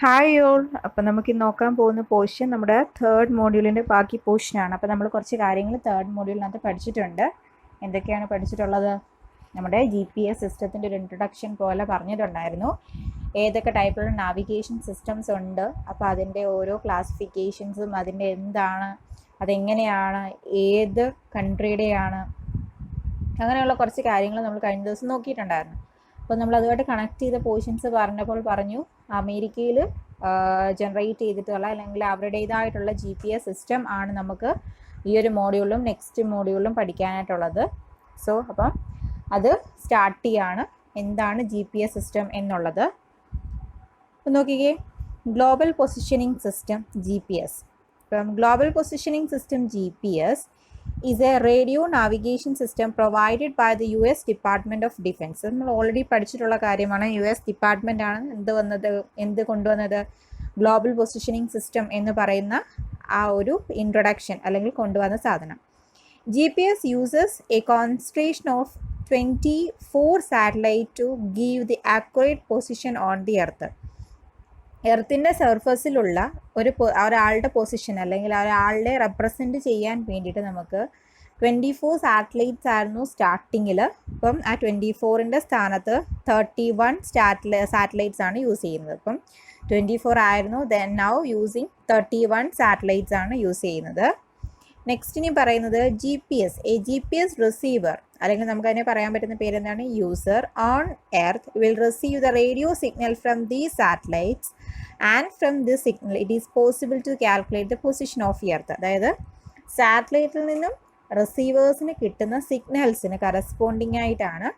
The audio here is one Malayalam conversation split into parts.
Hi all. അപ്പോൾ നമുക്ക് ഇന്ന് നോക്കാൻ പോകുന്ന പോർഷൻ നമ്മുടെ തേർഡ് മോഡ്യൂളിൻ്റെ ബാക്കി പോർഷനാണ്. അപ്പോൾ നമ്മൾ കുറച്ച് കാര്യങ്ങൾ തേർഡ് മോഡ്യൂളിനകത്ത് പഠിച്ചിട്ടുണ്ട്. എന്തൊക്കെയാണ് പഠിച്ചിട്ടുള്ളത്? നമ്മുടെ GPS സിസ്റ്റത്തിൻ്റെ ഒരു ഇൻട്രൊഡക്ഷൻ പോലെ പറഞ്ഞിട്ടുണ്ടായിരുന്നു. ഏതൊക്കെ ടൈപ്പിലുള്ള നാവിഗേഷൻ സിസ്റ്റംസ് ഉണ്ട്, അപ്പോൾ അതിൻ്റെ ഓരോ ക്ലാസിഫിക്കേഷൻസും അതിൻ്റെ എന്താണ്, അതെങ്ങനെയാണ്, ഏത് കൺട്രിയുടെയാണ്, അങ്ങനെയുള്ള കുറച്ച് കാര്യങ്ങൾ നമ്മൾ കഴിഞ്ഞ ദിവസം നോക്കിയിട്ടുണ്ടായിരുന്നു. അപ്പോൾ നമ്മൾ അതുമായിട്ട് കണക്ട് ചെയ്ത പോർഷൻസ് പറഞ്ഞപ്പോൾ പറഞ്ഞു അമേരിക്കയിൽ ജനറേറ്റ് ചെയ്തിട്ടുള്ള അല്ലെങ്കിൽ അവരുടേതായിട്ടുള്ള GPS സിസ്റ്റം ആണ് നമുക്ക് ഈ ഒരു മോഡ്യൂളിലും നെക്സ്റ്റ് മോഡ്യൂളിലും പഠിക്കാനായിട്ടുള്ളത്. സോ അപ്പം അത് സ്റ്റാർട്ട് ചെയ്യാണ്. എന്താണ് GPS സിസ്റ്റം എന്നുള്ളത് നോക്കിക്കേ. Global positioning system GPS. ഇപ്പം global positioning system GPS is a radio navigation system provided by the US Department of Defense. നമ്മൾ ഓൾറെഡി പഠിച്ചിട്ടുള്ള കാര്യമാണ്. US ഡിപ്പാർട്ട്മെൻ്റ് ആണ് എന്ത് കൊണ്ടുവന്നത് ഗ്ലോബൽ പൊസിഷനിങ് സിസ്റ്റം എന്ന് പറയുന്ന ആ ഒരു ഇൻട്രൊഡക്ഷൻ അല്ലെങ്കിൽ കൊണ്ടുവന്ന സാധനം. GPS uses a constellation of 24 satellites to give the accurate position on the earth. എർത്തിൻ്റെ സർഫസിലുള്ള ഒരാളുടെ പൊസിഷൻ അല്ലെങ്കിൽ ഒരാളുടെ റെപ്രസെൻറ്റ് ചെയ്യാൻ വേണ്ടിയിട്ട് നമുക്ക് 24 സാറ്റലൈറ്റ്സ് ആയിരുന്നു സ്റ്റാർട്ടിങ്ങിൽ. അപ്പം ആ 24ൻ്റെ സ്ഥാനത്ത് 31 സാറ്റലൈറ്റ്സ് ആണ് യൂസ് ചെയ്യുന്നത്. അപ്പം 24 ആയിരുന്നു, ദെൻ നൗ യൂസിങ് 31 സാറ്റലൈറ്റ്സ് ആണ് യൂസ് ചെയ്യുന്നത്. നെക്സ്റ്റ് ഇനി പറയുന്നത് GPS. എ GPS റിസീവർ അല്ലെങ്കിൽ നമുക്ക് അതിനെ പറയാൻ പറ്റുന്ന പേരെന്താണ്? User on earth will receive the radio signal from these satellites and from this signal it is possible to calculate the position of earth. അതായത് സാറ്റലൈറ്റിൽ നിന്നും റിസീവേഴ്സിന് കിട്ടുന്ന സിഗ്നൽസിന് കറസ്പോണ്ടിങ് ആയിട്ടാണ്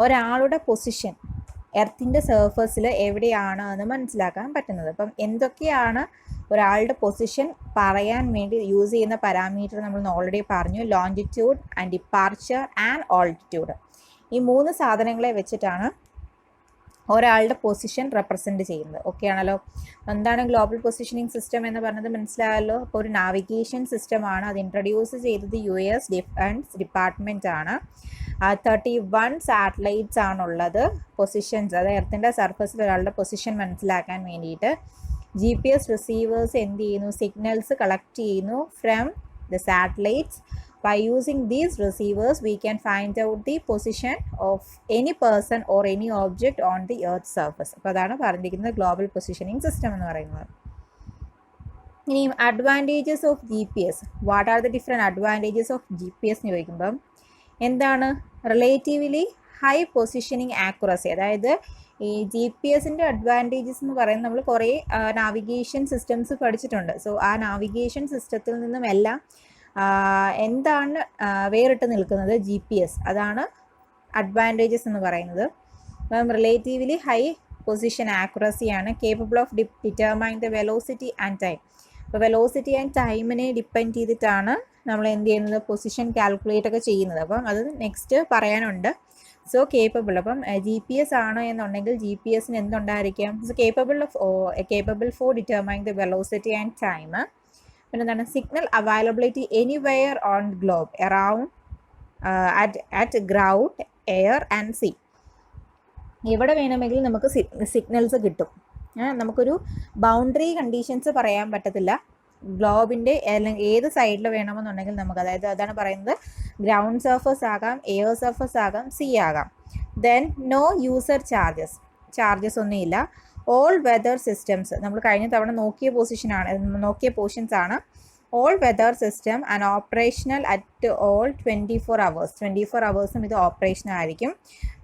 ഒരാളുടെ പൊസിഷൻ എർത്തിൻ്റെ സർഫസിൽ എവിടെയാണ് എന്ന് മനസ്സിലാക്കാൻ പറ്റുന്നത്. അപ്പം എന്തൊക്കെയാണ് ഒരാളുടെ പൊസിഷൻ പറയാൻ വേണ്ടി യൂസ് ചെയ്യുന്ന പാരാമീറ്റർ നമ്മൾ ഓൾറെഡി പറഞ്ഞു. Longitude and departure and altitude. ഈ 3 സാധനങ്ങളെ വെച്ചിട്ടാണ് ഒരാളുടെ പൊസിഷൻ റെപ്രസെൻറ്റ് ചെയ്യുന്നത്. ഓക്കെ ആണല്ലോ. എന്താണ് ഗ്ലോബൽ പൊസിഷനിങ് സിസ്റ്റം എന്ന് പറഞ്ഞത് മനസ്സിലായല്ലോ. അപ്പോൾ ഒരു നാവിഗേഷൻ സിസ്റ്റമാണ്. അത് ഇൻട്രൊഡ്യൂസ് ചെയ്തത് US ഡിഫൻസ് ഡിപ്പാർട്ട്മെൻറ്റ് ആണ്. 31 സാറ്റലൈറ്റ്സ് ആണുള്ളത്. പൊസിഷൻസ്, അതായത് എർത്തിൻ്റെ സർഫസിൽ ഒരാളുടെ പൊസിഷൻ മനസ്സിലാക്കാൻ വേണ്ടിയിട്ട് GPS റിസീവേഴ്സ് എന്ത് ചെയ്യുന്നു? സിഗ്നൽസ് കളക്ട് ചെയ്യുന്നു from the satellites. By using these receivers, we can find out the position of any person or any object on the Earth's surface. അപ്പോൾ അതാണ് പറഞ്ഞിരിക്കുന്നത് ഗ്ലോബൽ പൊസിഷനിങ് സിസ്റ്റം എന്ന് പറയുന്നത്. ഇനി advantages of GPS. What are the different advantages of GPS എന്ന് ചോദിക്കുമ്പം എന്താണ്? Relatively high positioning accuracy. അതായത് ഈ GPS-ൻ്റെ അഡ്വാൻറ്റേജസ് എന്ന് പറയുന്നത് നമ്മൾ കുറേ നാവിഗേഷൻ സിസ്റ്റംസ് പഠിച്ചിട്ടുണ്ട്. സോ ആ നാവിഗേഷൻ സിസ്റ്റത്തിൽ നിന്നും എല്ലാം എന്താണ് വേറിട്ട് നിൽക്കുന്നത്? GPS. അതാണ് അഡ്വാൻറ്റേജസ് എന്ന് പറയുന്നത്. അപ്പം റിലേറ്റീവ്ലി ഹൈ പൊസിഷൻ ആക്യുറസിയാണ്. Capable of determine the velocity and time. അപ്പോൾ വെലോസിറ്റി ആൻഡ് ടൈമിനെ ഡിപ്പെൻഡ് ചെയ്തിട്ടാണ് നമ്മൾ എന്ത് ചെയ്യുന്നത്? പൊസിഷൻ കാൽക്കുലേറ്റ് ഒക്കെ ചെയ്യുന്നത്. അപ്പം അത് നെക്സ്റ്റ് പറയാനുണ്ട്. So capable. അപ്പം GPS ആണ് എന്നുണ്ടെങ്കിൽ GPS-ന് എന്തുണ്ടായിരിക്കാം? Capable for determine the velocity and time. പിന്നെ എന്താണ്? Signal availability anywhere on globe around at ground, air and sea. എവിടെ വേണമെങ്കിലും നമുക്ക് സിഗ്നൽസ് കിട്ടും. നമുക്കൊരു ബൗണ്ടറി കണ്ടീഷൻസ് പറയാൻ പറ്റത്തില്ല. ഗ്ലോബിൻ്റെ അല്ലെങ്കിൽ ഏത് സൈഡിൽ വേണമെന്നുണ്ടെങ്കിൽ നമുക്ക്, അതായത് അതാണ് പറയുന്നത്, ഗ്രൗണ്ട് സർഫസ് ആകാം, എയർ സർഫസ് ആകാം, സീ ആകാം. ദെൻ നോ യൂസർ ചാർജസ് ഒന്നുമില്ല. ഓൾ വെതർ സിസ്റ്റംസ് നമ്മൾ കഴിഞ്ഞ തവണ നോക്കിയ പോർഷൻസ് ആണ്. All weather system and operational at all 24 hours. 24 hours ഇത് ഓപ്പറേഷൻ ആയിരിക്കും.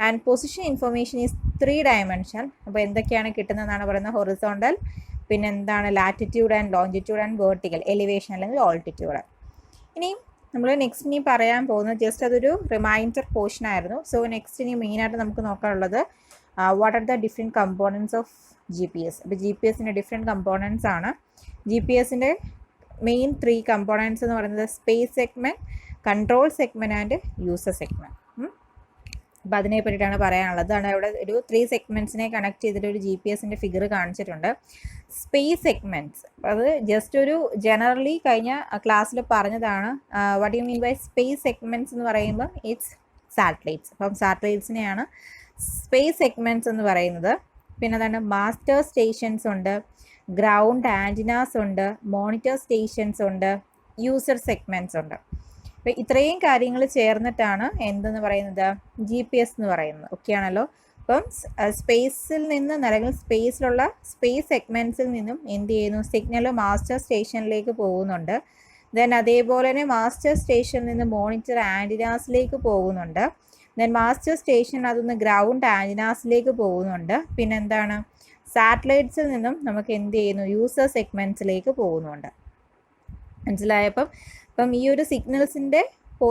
And position information is 3 dimensional. അപ്പോൾ എന്തൊക്കെയാണ് കിട്ടുന്നതെന്നാണ് പറയുന്നത്? ഹൊറിസോണ്ടൽ, പിന്നെ എന്താണ് latitude and longitude and vertical, elevation അല്ലെങ്കിൽ ഓൾട്ടിറ്റ്യൂഡ്. ഇനി നമ്മൾ നെക്സ്റ്റ് ഇനി പറയാൻ പോകുന്നത് ജസ്റ്റ് അതൊരു റിമൈൻഡർ പോർഷൻ ആയിരുന്നു. സോ നെക്സ്റ്റ് ഇനി മെയിനായിട്ട് നമുക്ക് നോക്കാനുള്ളത് what are the different components of GPS. അപ്പോൾ GPS-ൻ്റെ ഡിഫറെൻറ്റ് കമ്പോണൻസ് ആണ്. GPS-ൻ്റെ മെയിൻ 3 കമ്പോണൻസ് എന്ന് പറയുന്നത് space segment, control segment and user segment. അപ്പോൾ അതിനെ പറ്റിയിട്ടാണ് പറയാനുള്ളത്. അതാണ് ഇവിടെ ഒരു 3 സെഗ്മെൻറ്റ്സിനെ കണക്ട് ചെയ്തിട്ട് ഒരു GPS-ൻ്റെ ഫിഗർ കാണിച്ചിട്ടുണ്ട്. സ്പേസ് സെഗ്മെൻറ്റ്സ് അത് ജസ്റ്റ് ഒരു ജനറലി കഴിഞ്ഞ ക്ലാസ്സിൽ പറഞ്ഞതാണ്. What you mean by space segments എന്ന് പറയുമ്പോൾ ഇറ്റ്സ് സാറ്റലൈറ്റ്സ്. അപ്പം സാറ്റലൈറ്റ്സിനെയാണ് സ്പേസ് സെഗ്മെൻറ്റ്സ് എന്ന് പറയുന്നത്. പിന്നെ എന്താണ് മാസ്റ്റർ സ്റ്റേഷൻസ് ഉണ്ട്, ഗ്രൗണ്ട് ആൻറ്റിനാസ് ഉണ്ട്, മോണിറ്റർ സ്റ്റേഷൻസ് ഉണ്ട്, യൂസർ സെഗ്മെൻറ്റ്സ് ഉണ്ട്. അപ്പോൾ ഇത്രയും കാര്യങ്ങൾ ചേർന്നിട്ടാണ് എന്തെന്ന് പറയുന്നത് GPS എന്ന് പറയുന്നത്. ഓക്കെയാണല്ലോ. അപ്പം സ്പേസിൽ നിന്ന് അല്ലെങ്കിൽ സ്പേസിലുള്ള സ്പേസ് സെഗ്മെൻറ്റ്സിൽ നിന്നും എന്ത് ചെയ്യുന്നു, സിഗ്നൽ മാസ്റ്റർ സ്റ്റേഷനിലേക്ക് പോകുന്നുണ്ട്. ദെൻ അതേപോലെ തന്നെ മാസ്റ്റർ സ്റ്റേഷനിൽ നിന്ന് മോണിറ്റർ ആൻറ്റിനാസിലേക്ക് പോകുന്നുണ്ട്. ദെൻ മാസ്റ്റർ സ്റ്റേഷൻ അതൊന്ന് ഗ്രൗണ്ട് ആൻറ്റിനാസിലേക്ക് പോകുന്നുണ്ട്. പിന്നെ എന്താണ്, സാറ്റലൈറ്റ്സിൽ നിന്നും നമുക്ക് എന്ത് ചെയ്യുന്നു, യൂസർ സെഗ്മെൻറ്റ്സിലേക്ക് പോകുന്നുണ്ട്. മനസ്സിലായപ്പം ഈ ഒരു സിഗ്നൽസിൻ്റെ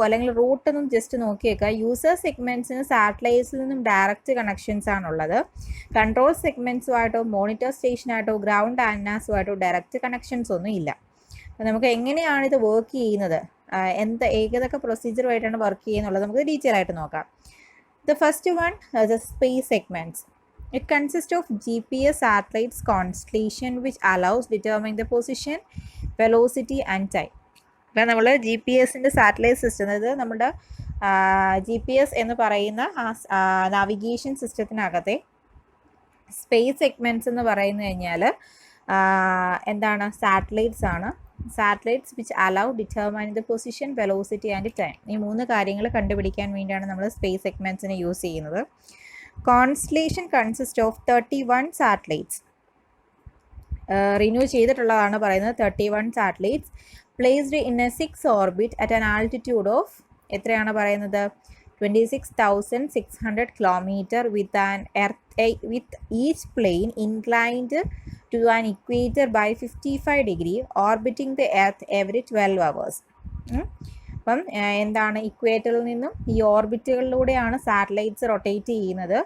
അല്ലെങ്കിൽ റൂട്ടൊന്നും ജസ്റ്റ് നോക്കിയേക്കുക. യൂസർ സെഗ്മെൻറ്റ്സിന് സാറ്റലൈറ്റ്സിൽ നിന്നും ഡയറക്റ്റ് കണക്ഷൻസ് ആണുള്ളത്. കൺട്രോൾ സെഗ്മെൻറ്റ്സുമായിട്ടോ മോണിറ്റർ സ്റ്റേഷനായിട്ടോ ഗ്രൗണ്ട് ആൻറ്റിനാസുമായിട്ടോ ഡയറക്റ്റ് കണക്ഷൻസ് ഒന്നും ഇല്ല. അപ്പോൾ നമുക്ക് എങ്ങനെയാണ് ഇത് വർക്ക് ചെയ്യുന്നത്, ഏതൊക്കെ പ്രൊസീജിയറുമായിട്ടാണ് വർക്ക് ചെയ്യുന്നുള്ളത് നമുക്ക് ഡീറ്റെയിൽ ആയിട്ട് നോക്കാം. The first one, the space segments. It consists of GPS satellites constellation which allows determining the position, velocity and time. അപ്പോൾ നമ്മൾ GPS-ൻ്റെ സാറ്റലൈറ്റ് സിസ്റ്റം, അതായത് നമ്മുടെ GPS എന്ന് പറയുന്ന നാവിഗേഷൻ സിസ്റ്റത്തിനകത്തെ സ്പേസ് സെഗ്മെൻറ്റ്സ് എന്ന് പറയുന്നത് കഴിഞ്ഞാൽ എന്താണ്, സാറ്റലൈറ്റ്സ് ആണ്. Satellites which allow determine the position, velocity and time. ഈ 3 കാര്യങ്ങൾ കണ്ടുപിടിക്കാൻ വേണ്ടിയാണ് നമ്മൾ സ്പേസ് സെഗ്മെൻറ്റ്സിനെ യൂസ് ചെയ്യുന്നത്. Constellation consist of 31 satellites. Renew ചെയ്തിട്ടുള്ളതാണ് പറയുന്നത്. 31 satellites placed in a 6 orbit at an altitude of എത്രയാണ് പറയുന്നത്, 26,600 kilometre with each plane inclined to an equator by 55 degree orbiting the earth every 12 hours. അപ്പം എന്താണ്, ഇക്വേറ്ററിൽ നിന്നും ഈ ഓർബിറ്റുകളിലൂടെയാണ് സാറ്റലൈറ്റ്സ് റൊട്ടേറ്റ് ചെയ്യുന്നത്.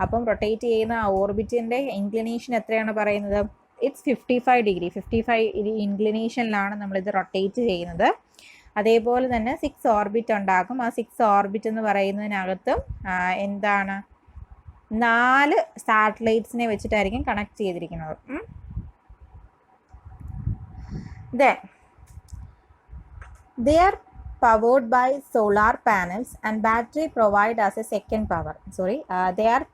അപ്പം റൊട്ടേറ്റ് ചെയ്യുന്ന ആ ഓർബിറ്റിൻ്റെ ഇൻക്ലിനേഷൻ എത്രയാണ് പറയുന്നത്, ഇറ്റ്സ് 55 ഡിഗ്രി. 55 ഇൻക്ലിനേഷനിലാണ് നമ്മളിത് റൊട്ടേറ്റ് ചെയ്യുന്നത്. അതേപോലെ തന്നെ 6 ഓർബിറ്റ് ഉണ്ടാകും. ആ 6 ഓർബിറ്റ് എന്ന് പറയുന്നതിനകത്തും എന്താണ്, 4 സാറ്റലൈറ്റ്സിനെ വെച്ചിട്ടായിരിക്കും കണക്ട് ചെയ്തിരിക്കുന്നത്. Then they are powered by solar panels and battery provide as a second power. They are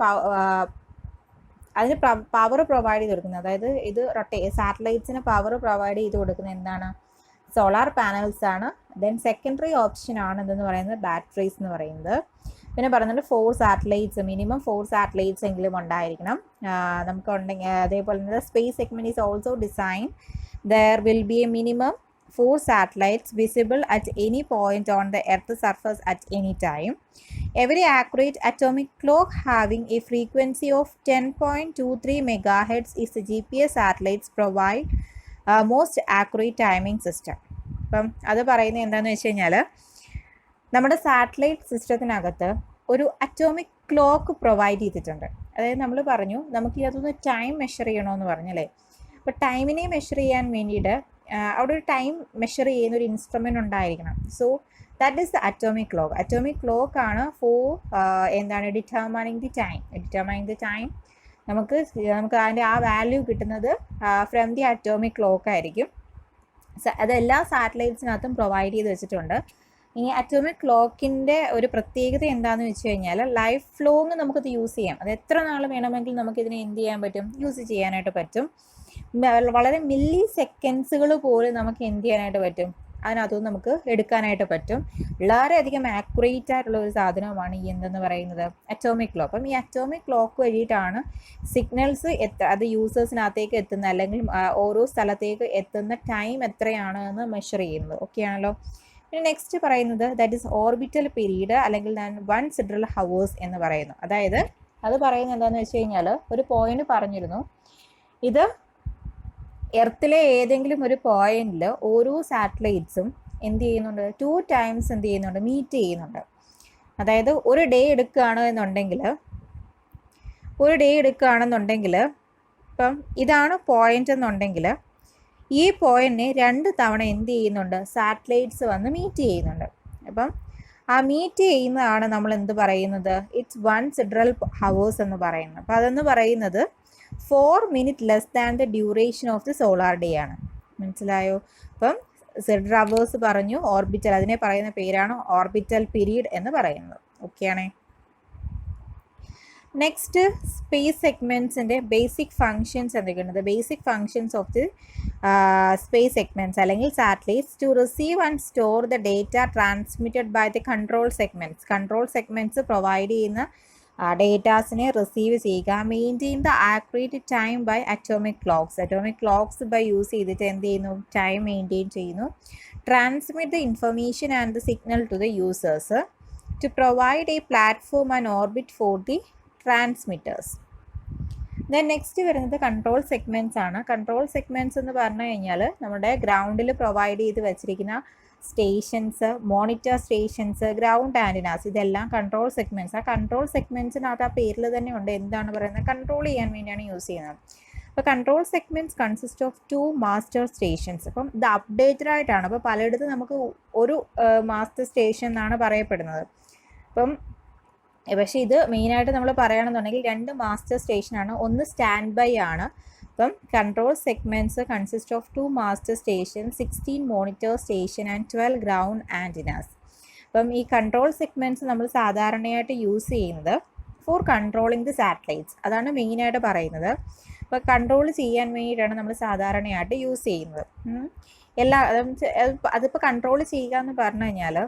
അതിന് പവർ പ്രൊവൈഡ് ചെയ്ത് കൊടുക്കുന്നത്, അതായത് ഇത് സാറ്റലൈറ്റ്സിന് പവർ പ്രൊവൈഡ് ചെയ്ത് കൊടുക്കുന്നത് എന്താണ്, സോളാർ പാനൽസ് ആണ്. ദെൻ സെക്കൻഡറി ഓപ്ഷൻ ആണ് എന്തെന്ന് പറയുന്നത് ബാറ്ററീസ് എന്ന് പറയുന്നത്. പിന്നെ പറയുന്നുണ്ട് 4 സാറ്റലൈറ്റ്സ്, മിനിമം 4 സാറ്റലൈറ്റ്സ് എങ്കിലും ഉണ്ടായിരിക്കണം നമുക്ക് ഉണ്ടെങ്കിൽ. അതേപോലെ തന്നെ space segment is also design there will be A minimum 4 satellites visible at any point on the Earth's surface at any time. Every accurate atomic clock having a frequency of 10.23 megahertz is the GPS satellites provide most accurate timing system. അപ്പം അത് പറയുന്നത് എന്താണെന്ന് വെച്ച് കഴിഞ്ഞാൽ, നമ്മുടെ സാറ്റലൈറ്റ് സിസ്റ്റത്തിനകത്ത് ഒരു അറ്റോമിക് ക്ലോക്ക് പ്രൊവൈഡ് ചെയ്തിട്ടുണ്ട്. അതായത് നമ്മൾ പറഞ്ഞു നമുക്ക് ഇതിനകത്തുനിന്ന് ടൈം മെഷർ ചെയ്യണമെന്ന് പറഞ്ഞല്ലേ. അപ്പോൾ ടൈമിനെ മെഷർ ചെയ്യാൻ വേണ്ടിയിട്ട് അവിടെ ഒരു ടൈം മെഷർ ചെയ്യുന്ന ഒരു ഇൻസ്ട്രുമെൻ്റ് ഉണ്ടായിരിക്കണം. So that is the atomic clock. Atomic clock ആണ് എന്താണ് ഡിറ്റർമൈനിങ് ദി ടൈം. നമുക്ക് അതിൻ്റെ ആ വാല്യൂ കിട്ടുന്നത് ഫ്രം ദി അറ്റോമിക് ക്ലോക്ക് ആയിരിക്കും. അതെല്ലാ സാറ്റലൈറ്റ്സിനകത്തും പ്രൊവൈഡ് ചെയ്ത് വെച്ചിട്ടുണ്ട്. ഈ അറ്റോമിക് ക്ലോക്കിൻ്റെ ഒരു പ്രത്യേകത എന്താണെന്ന് വെച്ച് കഴിഞ്ഞാൽ ലൈഫ് ലോങ് നമുക്കത് യൂസ് ചെയ്യാം. അത് എത്ര നാൾ വേണമെങ്കിൽ നമുക്കിതിനെ എന്ത് ചെയ്യാൻ പറ്റും, യൂസ് ചെയ്യാനായിട്ട് പറ്റും. വളരെ മില്ലി സെക്കൻഡ്സുകൾ പോലും നമുക്ക് എന്ത് ചെയ്യാനായിട്ട് പറ്റും, അതിനകത്തുനിന്ന് നമുക്ക് എടുക്കാനായിട്ട് പറ്റും. വളരെയധികം ആക്യുറേറ്റ് ആയിട്ടുള്ള ഒരു സാധനമാണ് ഈ എന്തെന്ന് പറയുന്നത് അറ്റോമിക് ക്ലോക്ക്. അപ്പം ഈ അറ്റോമിക് ക്ലോക്ക് വഴിയിട്ടാണ് സിഗ്നൽസ് അത് യൂസേഴ്സിനകത്തേക്ക് എത്തുന്ന, അല്ലെങ്കിൽ ഓരോ സ്ഥലത്തേക്ക് എത്തുന്ന ടൈം എത്രയാണ് എന്ന് മെഷർ ചെയ്യുന്നത്. ഓക്കെ ആണല്ലോ. പിന്നെ നെക്സ്റ്റ് പറയുന്നത് ദാറ്റ് ഈസ് ഓർബിറ്റൽ പീരീഡ്, അല്ലെങ്കിൽ 1 സിഡറൽ ഹവേഴ്സ് എന്ന് പറയുന്നു. അതായത് അത് പറയുന്നത് എന്താണെന്ന് വെച്ച് കഴിഞ്ഞാൽ, ഒരു പോയിന്റ് പറഞ്ഞിരുന്നു, ഇത് എർത്തിലെ ഏതെങ്കിലും ഒരു പോയിന്റിൽ ഓരോ സാറ്റലൈറ്റ്സും എന്ത് ചെയ്യുന്നുണ്ട്, 2 ടൈംസ് എന്ത് ചെയ്യുന്നുണ്ട്, മീറ്റ് ചെയ്യുന്നുണ്ട്. അതായത് ഒരു ഡേ എടുക്കുകയാണെന്നുണ്ടെങ്കിൽ ഇപ്പം ഇതാണ് പോയിന്റ് എന്നുണ്ടെങ്കിൽ ഈ പോയിന്റിനെ 2 തവണ എന്ത് ചെയ്യുന്നുണ്ട്, സാറ്റലൈറ്റ്സ് വന്ന് മീറ്റ് ചെയ്യുന്നുണ്ട്. അപ്പം ആ മീറ്റ് ചെയ്യുന്നതാണ് നമ്മൾ എന്ത് പറയുന്നത്, ഇറ്റ്സ് 1 സിഡറൽ ഹവേഴ്സ് എന്ന് പറയുന്നത്. അപ്പോൾ അതെന്ന് പറയുന്നത് 4 minutes less than the duration of the solar day ആണ്. മനസ്സിലായോ? അപ്പം സിഡറൽ ഹവേഴ്സ് പറഞ്ഞു. ഓർബിറ്റൽ, അതിനെ പറയുന്ന പേരാണ് ഓർബിറ്റൽ പീരീഡ് എന്ന് പറയുന്നത്. ഓക്കെ ആണേ. നെക്സ്റ്റ് സ്പേസ് സെഗ്മെൻറ്റ്സിൻ്റെ ബേസിക് ഫങ്ഷൻസ് എന്തൊക്കെയാണ്? The basic functions of the space segments അല്ലെങ്കിൽ satellites to receive and store the data transmitted by the control segments. Control segments provide ചെയ്യുന്ന ഡേറ്റാസിനെ റിസീവ് ചെയ്യുക. Maintain the accurate time by atomic clocks. Atomic clocks by use ചെയ്തിട്ട് എന്ത് ചെയ്യുന്നു? ടൈം മെയിൻറ്റെയിൻ ചെയ്യുന്നു. Transmit the information and the signal to the users to provide a platform and orbit for the transmitters. Then next വരുന്നത് കൺട്രോൾ സെഗ്മെൻറ്റ്സ് ആണ്. കൺട്രോൾ സെഗ്മെൻറ്റ്സ് എന്ന് പറഞ്ഞു കഴിഞ്ഞാൽ നമ്മുടെ ഗ്രൗണ്ടിൽ പ്രൊവൈഡ് ചെയ്ത് വെച്ചിരിക്കുന്ന stations, monitor stations, ground antennas, ഇതെല്ലാം കൺട്രോൾ സെഗ്മെൻറ്റ്സ്. ആ കൺട്രോൾ സെഗ്മെൻറ്റ്സിനകത്ത് ആ പേരിൽ തന്നെ ഉണ്ട് എന്താണ് പറയുന്നത്? കൺട്രോൾ ചെയ്യാൻ വേണ്ടിയാണ് യൂസ് ചെയ്യുന്നത്. അപ്പോൾ control segments consist of 2 master stations. അപ്പം ഇത് അപ്ഡേറ്റഡ് ആയിട്ടാണ്. അപ്പോൾ പലയിടത്തും നമുക്ക് ഒരു മാസ്റ്റർ സ്റ്റേഷൻ എന്നാണ് പറയപ്പെടുന്നത്. അപ്പം പക്ഷേ ഇത് മെയിനായിട്ട് നമ്മൾ പറയുകയാണെന്നുണ്ടെങ്കിൽ 2 മാസ്റ്റർ സ്റ്റേഷനാണ്. ഒന്ന് സ്റ്റാൻഡ് ബൈ ആണ്. അപ്പം control segments consist of 2 master station, 16 monitor station and 12 ground antennas. അപ്പം ഈ കൺട്രോൾ സെഗ്മെൻറ്റ്സ് നമ്മൾ സാധാരണയായിട്ട് യൂസ് ചെയ്യുന്നത് ഫോർ കൺട്രോളിങ് ദി സാറ്റലൈറ്റ്സ്. അതാണ് മെയിനായിട്ട് പറയുന്നത്. അപ്പോൾ കൺട്രോൾ ചെയ്യാൻ വേണ്ടിയിട്ടാണ് നമ്മൾ സാധാരണയായിട്ട് യൂസ് ചെയ്യുന്നത്. അതിപ്പോൾ കൺട്രോൾ ചെയ്യുക എന്ന് പറഞ്ഞു കഴിഞ്ഞാൽ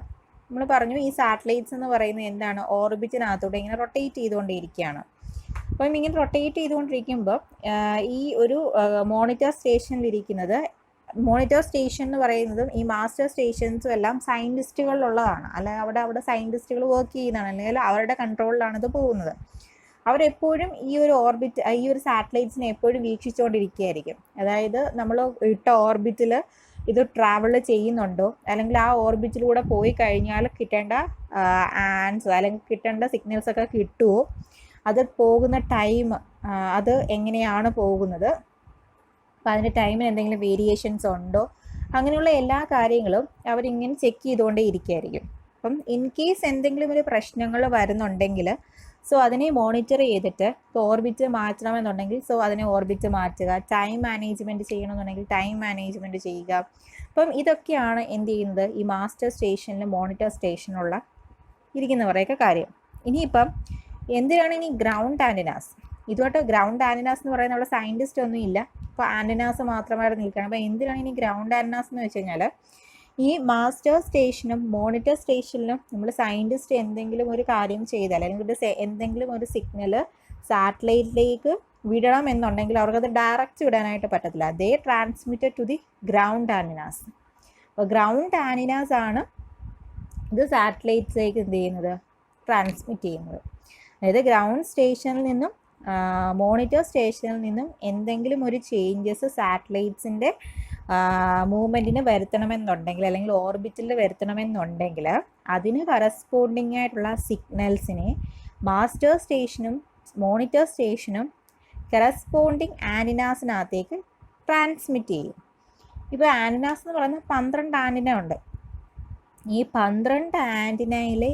നമ്മൾ പറഞ്ഞു ഈ സാറ്റലൈറ്റ്സ് എന്ന് പറയുന്നത് എന്താണ്? ഓർബിറ്റിനകത്തൂടെ ഇങ്ങനെ റൊട്ടേറ്റ് ചെയ്തുകൊണ്ടിരിക്കുകയാണ്. അപ്പം ഇങ്ങനെ റൊട്ടേറ്റ് ചെയ്തുകൊണ്ടിരിക്കുമ്പോൾ ഈ ഒരു മോണിറ്റർ സ്റ്റേഷനിലിരിക്കുന്നത്, മോണിറ്റർ സ്റ്റേഷൻ എന്ന് പറയുന്നതും ഈ മാസ്റ്റർ സ്റ്റേഷൻസും എല്ലാം സയൻറ്റിസ്റ്റുകളിലുള്ളതാണ്. അല്ലെങ്കിൽ അവിടെ സയൻറ്റിസ്റ്റുകൾ വർക്ക് ചെയ്യുന്നതാണ്, അല്ലെങ്കിൽ അവരുടെ കൺട്രോളിലാണ് ഇത് പോകുന്നത്. അവരെപ്പോഴും ഈ ഒരു സാറ്റലൈറ്റ്സിനെ എപ്പോഴും വീക്ഷിച്ചുകൊണ്ടിരിക്കുകയായിരിക്കും. അതായത് നമ്മൾ ഇട്ട ഓർബിറ്റിൽ ഇത് ട്രാവൽ ചെയ്യുന്നുണ്ടോ, അല്ലെങ്കിൽ ആ ഓർബിറ്റിലൂടെ പോയി കഴിഞ്ഞാൽ കിട്ടേണ്ട ആൻസർ അല്ലെങ്കിൽ കിട്ടേണ്ട സിഗ്നൽസ് ഒക്കെ കിട്ടുമോ, അത് പോകുന്ന ടൈം അത് എങ്ങനെയാണ് പോകുന്നത്, അപ്പോൾ അതിൻ്റെ ടൈമിന് എന്തെങ്കിലും വേരിയേഷൻസ് ഉണ്ടോ, അങ്ങനെയുള്ള എല്ലാ കാര്യങ്ങളും അവരിങ്ങനെ ചെക്ക് ചെയ്തുകൊണ്ടേ ഇരിക്കുകയായിരിക്കും. അപ്പം ഇൻ കേസ് എന്തെങ്കിലും ഒരു പ്രശ്നങ്ങൾ വരുന്നുണ്ടെങ്കിൽ അതിനെ മോണിറ്റർ ചെയ്തിട്ട് ഇപ്പോൾ ഓർബിറ്റ് മാറ്റണമെന്നുണ്ടെങ്കിൽ അതിനെ ഓർബിറ്റ് മാറ്റുക, ടൈം മാനേജ്മെൻറ്റ് ചെയ്യണമെന്നുണ്ടെങ്കിൽ ടൈം മാനേജ്മെൻറ്റ് ചെയ്യുക. അപ്പം ഇതൊക്കെയാണ് എന്ത് ചെയ്യുന്നത്? ഈ മാസ്റ്റർ സ്റ്റേഷനിൽ മോണിറ്റർ സ്റ്റേഷനുള്ള ഇരിക്കുന്നവരെയൊക്കെ കാര്യം. ഇനിയിപ്പം എന്തിനാണ് ഇനി ഗ്രൗണ്ട് ആൻറ്റിനാസ്? ഇതുമായിട്ട് ഗ്രൗണ്ട് ആൻറ്റിനാസ് എന്ന് പറയുന്ന നമ്മുടെ സയൻറ്റിസ്റ്റ് ഒന്നും ഇല്ല, ഇപ്പോൾ ആൻറ്റിനാസ് മാത്രമായിട്ട് നിൽക്കുകയാണ്. അപ്പോൾ എന്തിനാണ് ഇനി ഗ്രൗണ്ട് ആൻറ്റിനാസ് എന്ന് വെച്ച് കഴിഞ്ഞാൽ, ഈ മാസ്റ്റർ സ്റ്റേഷനും മോണിറ്റർ സ്റ്റേഷനിലും നമ്മൾ സയൻറ്റിസ്റ്റ് എന്തെങ്കിലും ഒരു കാര്യം ചെയ്താൽ, അല്ലെങ്കിൽ എന്തെങ്കിലും ഒരു സിഗ്നൽ സാറ്റലൈറ്റിലേക്ക് വിടണം എന്നുണ്ടെങ്കിൽ അവർക്കത് ഡയറക്റ്റ് വിടാനായിട്ട് പറ്റത്തില്ല. They transmitted to the ground antennas. അപ്പോൾ ഗ്രൗണ്ട് ആൻറ്റിനാസ് ആണ് ഇത് സാറ്റലൈറ്റ്സിലേക്ക് എന്ത് ചെയ്യുന്നത്? ട്രാൻസ്മിറ്റ് ചെയ്യുന്നത്. അതായത് ഗ്രൗണ്ട് സ്റ്റേഷനിൽ നിന്നും മോണിറ്റർ സ്റ്റേഷനിൽ നിന്നും എന്തെങ്കിലും ഒരു ചേഞ്ചസ് സാറ്റലൈറ്റ്സിൻ്റെ മൂവ്മെൻറ്റിന് വരുത്തണമെന്നുണ്ടെങ്കിൽ, അല്ലെങ്കിൽ ഓർബിറ്റിൽ വരുത്തണമെന്നുണ്ടെങ്കിൽ അതിന് കറസ്പോണ്ടിങ് ആയിട്ടുള്ള സിഗ്നൽസിനെ മാസ്റ്റർ സ്റ്റേഷനും മോണിറ്റർ സ്റ്റേഷനും കറസ്പോണ്ടിങ് ആൻറ്റിനാസിനകത്തേക്ക് ട്രാൻസ്മിറ്റ് ചെയ്യും. ഇപ്പോൾ ആൻറ്റിനാസ് എന്ന് പറയുന്നത് 12 ആൻറ്റിന ഉണ്ട്. ഈ 12 ആൻറ്റിനയിലെ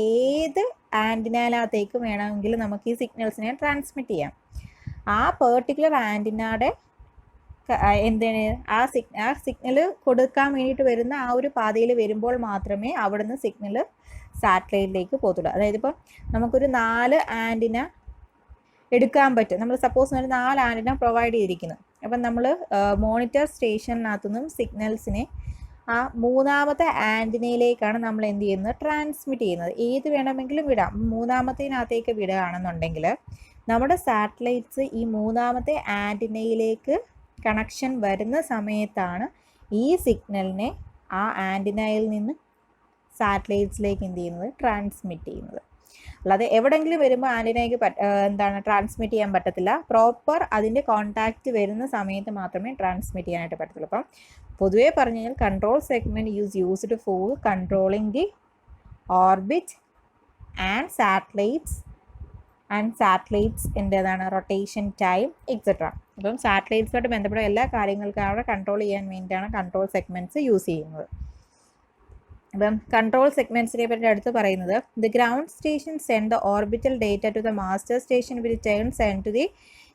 ഏത് ആൻറ്റിനയിലകത്തേക്ക് വേണമെങ്കിലും നമുക്ക് ഈ സിഗ്നൽസിനെ ട്രാൻസ്മിറ്റ് ചെയ്യാം. ആ പെർട്ടിക്കുലർ ആൻറ്റിനയുടെ എന്താണ് ആ സിഗ്നൽ കൊടുക്കാൻ വേണ്ടിയിട്ട് വരുന്ന ആ ഒരു പാതയിൽ വരുമ്പോൾ മാത്രമേ അവിടുന്ന് സിഗ്നൽ സാറ്റലൈറ്റിലേക്ക് പോകത്തുള്ളൂ. അതായത് ഇപ്പം നമുക്കൊരു 4 ആൻറ്റിന എടുക്കാൻ പറ്റും. നമ്മൾ സപ്പോസ് ഒരു 4 ആൻറ്റിന പ്രൊവൈഡ് ചെയ്തിരിക്കുന്നു. അപ്പം നമ്മൾ മോണിറ്റർ സ്റ്റേഷനകത്തുനിന്നും സിഗ്നൽസിനെ ആ 3ാമത്തെ ആൻറ്റിനയിലേക്കാണ് നമ്മൾ എന്ത് ചെയ്യുന്നത്? ട്രാൻസ്മിറ്റ് ചെയ്യുന്നത്. ഏത് വേണമെങ്കിലും വിടാം. 3ാമത്തേനകത്തേക്ക് വിടുകയാണെന്നുണ്ടെങ്കിൽ നമ്മുടെ സാറ്റലൈറ്റ്സ് ഈ 3ാമത്തെ ആൻറ്റിനയിലേക്ക് കണക്ഷൻ വരുന്ന സമയത്താണ് ഈ സിഗ്നലിനെ ആ ആൻറ്റിനയിൽ നിന്ന് സാറ്റലൈറ്റ്സിലേക്ക് എന്ത് ചെയ്യുന്നത്? ട്രാൻസ്മിറ്റ് ചെയ്യുന്നത്. അല്ലാതെ എവിടെയെങ്കിലും വരുമ്പോൾ ആൻറ്റിനയ്ക്ക് ട്രാൻസ്മിറ്റ് ചെയ്യാൻ പറ്റത്തില്ല. പ്രോപ്പർ അതിൻ്റെ കോൺടാക്റ്റ് വരുന്ന സമയത്ത് മാത്രമേ ട്രാൻസ്മിറ്റ് ചെയ്യാനായിട്ട് പറ്റത്തുള്ളൂ. അപ്പം പൊതുവേ പറഞ്ഞു കഴിഞ്ഞാൽ control segment used for controlling the orbit and satellites എന്താണ് റൊട്ടേഷൻ ടൈം എക്സെട്ര. അപ്പം സാറ്റലൈറ്റ്സുമായിട്ട് ബന്ധപ്പെട്ട എല്ലാ കാര്യങ്ങൾക്കും അവിടെ കൺട്രോൾ ചെയ്യാൻ വേണ്ടിയിട്ടാണ് കൺട്രോൾ സെഗ്മെൻറ്റ്സ് യൂസ് ചെയ്യുന്നത്. അപ്പം കൺട്രോൾ സെഗ്മെൻറ്റ്സിനെ പറ്റി അടുത്ത് പറയുന്നത്, the ground station send the orbital data to the master station which turn send to the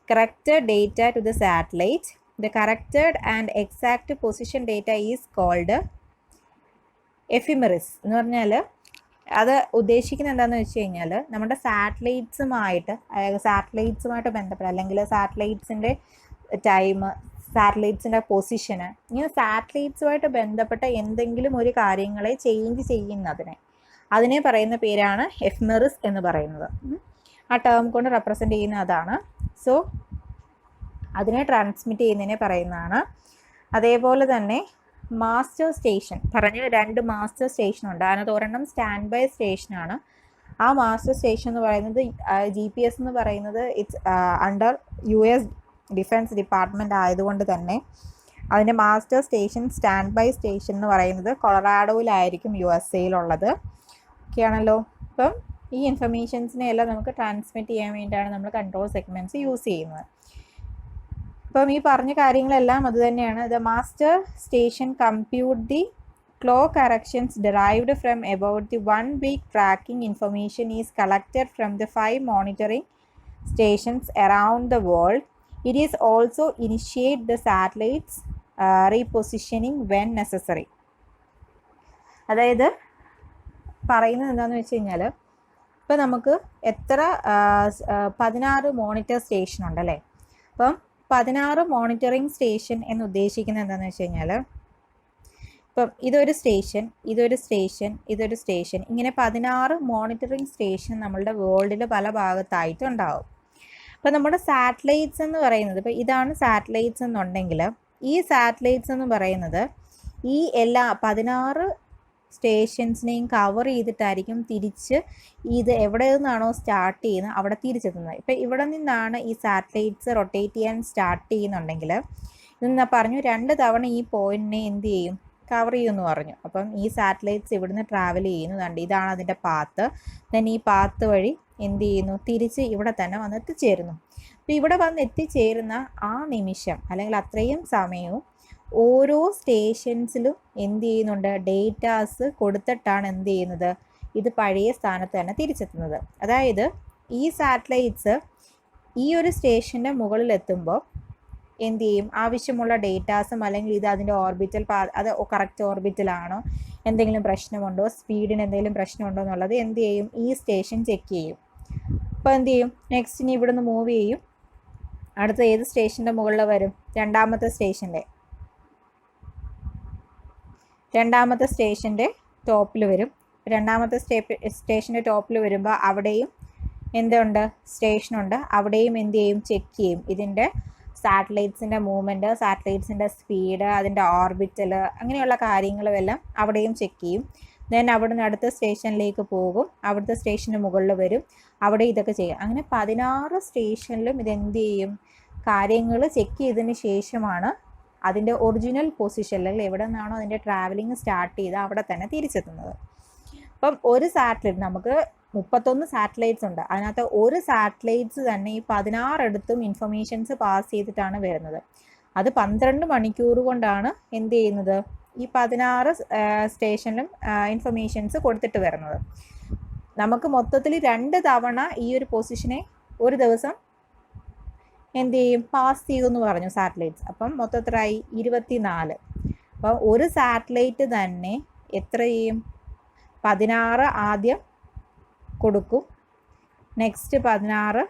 corrected data to the satellite. The corrected and exact position data is called ephemeris എന്ന് പറഞ്ഞാൽ അത് ഉദ്ദേശിക്കുന്നത് എന്താണെന്ന് വെച്ച് കഴിഞ്ഞാൽ നമ്മുടെ സാറ്റലൈറ്റ്സുമായിട്ട് ബന്ധപ്പെട്ട അല്ലെങ്കിൽ സാറ്റലൈറ്റ്സിൻ്റെ ടൈം, സാറ്റലൈറ്റ്സിൻ്റെ പൊസിഷന്, ഇങ്ങനെ സാറ്റലൈറ്റ്സുമായിട്ട് ബന്ധപ്പെട്ട എന്തെങ്കിലും ഒരു കാര്യങ്ങളെ ചേഞ്ച് അതിനെ പറയുന്ന പേരാണ് എഫ്മെറിസ് എന്ന് പറയുന്നത്. ആ ടേം കൊണ്ട് റെപ്രസെൻ്റ് ചെയ്യുന്ന അതാണ്. സോ അതിനെ ട്രാൻസ്മിറ്റ് ചെയ്യുന്നതിനെ പറയുന്നതാണ്. അതേപോലെ തന്നെ മാസ്റ്റർ സ്റ്റേഷൻ പറഞ്ഞ് 2 മാസ്റ്റർ സ്റ്റേഷനുണ്ട്. അതിനകത്ത് ഒരെണ്ണം സ്റ്റാൻഡ് ബൈ സ്റ്റേഷനാണ്. ആ മാസ്റ്റർ സ്റ്റേഷൻ എന്ന് പറയുന്നത് GPS എന്ന് പറയുന്നത് it's under US defence department ആയതുകൊണ്ട് തന്നെ അതിൻ്റെ master station stand by station എന്ന് പറയുന്നത് കൊളറാഡോയിലായിരിക്കും USA ഓക്കെ ആണല്ലോ. അപ്പം ഈ ഇൻഫർമേഷൻസിനെ എല്ലാം നമുക്ക് ട്രാൻസ്മിറ്റ് ചെയ്യാൻ വേണ്ടിയിട്ടാണ് നമ്മൾ കൺട്രോൾ സെഗ്മെൻറ്റ്സ് യൂസ് ചെയ്യുന്നത്. അപ്പം ഈ പറഞ്ഞ കാര്യങ്ങളെല്ലാം അത് തന്നെയാണ്. The master station compute the clock corrections derived from about the 1 week tracking information is collected from the 5 monitoring stations around the world. It is also initiate the satellites repositioning when necessary. അതായത് പറയുന്നത് എന്താണെന്ന് വെച്ച് കഴിഞ്ഞാൽ ഇപ്പം നമുക്ക് 16 മോണിറ്റർ സ്റ്റേഷൻ ഉണ്ടല്ലേ. അപ്പം 16 മോണിറ്ററിങ് സ്റ്റേഷൻ എന്ന് ഉദ്ദേശിക്കുന്നത് എന്താണെന്ന് വെച്ച് കഴിഞ്ഞാൽ ഇപ്പം ഇതൊരു സ്റ്റേഷൻ, ഇങ്ങനെ 16 മോണിറ്ററിങ് സ്റ്റേഷൻ നമ്മളുടെ വേൾഡിൽ പല ഭാഗത്തായിട്ടുണ്ടാവും. അപ്പം നമ്മുടെ സാറ്റലൈറ്റ്സ് എന്ന് പറയുന്നത്, ഇപ്പം ഇതാണ് സാറ്റലൈറ്റ്സ് എന്നുണ്ടെങ്കിൽ ഈ സാറ്റലൈറ്റ്സ് എന്ന് പറയുന്നത് ഈ എല്ലാ 16 സ്റ്റേഷൻസിനെയും കവർ ചെയ്തിട്ടായിരിക്കും തിരിച്ച് ഇത് എവിടെ നിന്നാണോ സ്റ്റാർട്ട് ചെയ്യുന്നത് അവിടെ തിരിച്ചെത്തുന്നത്. ഇപ്പം ഇവിടെ നിന്നാണ് ഈ സാറ്റലൈറ്റ്സ് റൊട്ടേറ്റ് ചെയ്യാൻ സ്റ്റാർട്ട് ചെയ്യുന്നുണ്ടെങ്കിൽ ഇതെന്നാ പറഞ്ഞു 2 തവണ ഈ പോയിന്റിനെ എന്ത് ചെയ്യും, കവർ ചെയ്യുമെന്ന് പറഞ്ഞു. അപ്പം ഈ സാറ്റലൈറ്റ്സ് ഇവിടുന്ന് ട്രാവൽ ചെയ്യുന്നുണ്ട്, ഇതാണ് അതിൻ്റെ പാത്ത്. ദെൻ ഈ പാത്ത് വഴി എന്ത് ചെയ്യുന്നു, തിരിച്ച് ഇവിടെ തന്നെ വന്ന് എത്തിച്ചേരുന്നു. അപ്പോൾ ഇവിടെ വന്ന് എത്തിച്ചേരുന്ന ആ നിമിഷം അല്ലെങ്കിൽ അത്രയും സമയവും ഓരോ സ്റ്റേഷൻസിലും എന്ത് ചെയ്യുന്നുണ്ട്, ഡേറ്റാസ് കൊടുത്തിട്ടാണ് എന്ത് ചെയ്യുന്നത്, ഇത് പഴയ സ്ഥാനത്ത് തന്നെ തിരിച്ചെത്തുന്നത്. അതായത് ഈ സാറ്റലൈറ്റ്സ് ഈ ഒരു സ്റ്റേഷൻ്റെ മുകളിലെത്തുമ്പോൾ എന്ത് ചെയ്യും, ആവശ്യമുള്ള ഡേറ്റാസും അല്ലെങ്കിൽ ഇത് അതിൻ്റെ ഓർബിറ്റൽ അത് കറക്റ്റ് ഓർബിറ്റലാണോ, എന്തെങ്കിലും പ്രശ്നമുണ്ടോ, സ്പീഡിന് എന്തെങ്കിലും പ്രശ്നമുണ്ടോ എന്നുള്ളത് എന്ത് ചെയ്യും, ഈ സ്റ്റേഷൻ ചെക്ക് ചെയ്യും. അപ്പോൾ എന്ത് ചെയ്യും, നെക്സ്റ്റ് ഇനി ഇവിടുന്ന് മൂവ് ചെയ്യും, അടുത്ത ഏത് സ്റ്റേഷൻ്റെ മുകളിൽ വരും, രണ്ടാമത്തെ സ്റ്റേഷൻ്റെ ടോപ്പിൽ വരും. രണ്ടാമത്തെ സ്റ്റേഷൻ്റെ ടോപ്പിൽ വരുമ്പോൾ അവിടെയും എന്തുണ്ട്, സ്റ്റേഷനുണ്ട്. അവിടെയും എന്ത് ചെയ്യും, ചെക്ക് ചെയ്യും ഇതിൻ്റെ സാറ്റലൈറ്റ്സിൻ്റെ മൂവ്മെൻറ്റ്, സാറ്റലൈറ്റ്സിൻ്റെ സ്പീഡ്, അതിൻ്റെ ഓർബിറ്റൽ, അങ്ങനെയുള്ള കാര്യങ്ങളുമെല്ലാം അവിടെയും ചെക്ക് ചെയ്യും. ദെൻ അവിടുന്ന് അടുത്ത സ്റ്റേഷനിലേക്ക് പോകും, അവിടുത്തെ സ്റ്റേഷന് മുകളിൽ വരും, അവിടെ ഇതൊക്കെ ചെയ്യും. അങ്ങനെ 16 സ്റ്റേഷനിലും ഇതെന്ത് ചെയ്യും, കാര്യങ്ങൾ ചെക്ക് ചെയ്തതിന് ശേഷമാണ് അതിൻ്റെ ഒറിജിനൽ പൊസിഷൻ അല്ലെങ്കിൽ എവിടെ നിന്നാണോ അതിൻ്റെ ട്രാവലിംഗ് സ്റ്റാർട്ട് ചെയ്ത് അവിടെ തന്നെ തിരിച്ചെത്തുന്നത്. അപ്പം ഒരു സാറ്റലൈറ്റ്, നമുക്ക് 31 സാറ്റലൈറ്റ്സ് ഉണ്ട്. അതിനകത്ത് ഒരു സാറ്റലൈറ്റ്സ് തന്നെ ഈ 16 ഇടത്തും ഇൻഫർമേഷൻസ് പാസ് ചെയ്തിട്ടാണ് വരുന്നത്. അത് 12 മണിക്കൂർ കൊണ്ടാണ് എന്ത് ചെയ്യുന്നത്, ഈ 16 സ്റ്റേഷനിലും ഇൻഫർമേഷൻസ് കൊടുത്തിട്ട് വരുന്നത്. നമുക്ക് മൊത്തത്തിൽ 2 തവണ ഈ ഒരു പൊസിഷനെ ഒരു ദിവസം എന്ത് ചെയ്യും, പാസ് ചെയ്യുമെന്ന് പറഞ്ഞു സാറ്റലൈറ്റ്സ്. അപ്പം മൊത്തത്തിലായി 24. അപ്പം ഒരു സാറ്റലൈറ്റ് തന്നെ എത്ര ചെയ്യും, 16 ആദ്യം കൊടുക്കും, നെക്സ്റ്റ് 16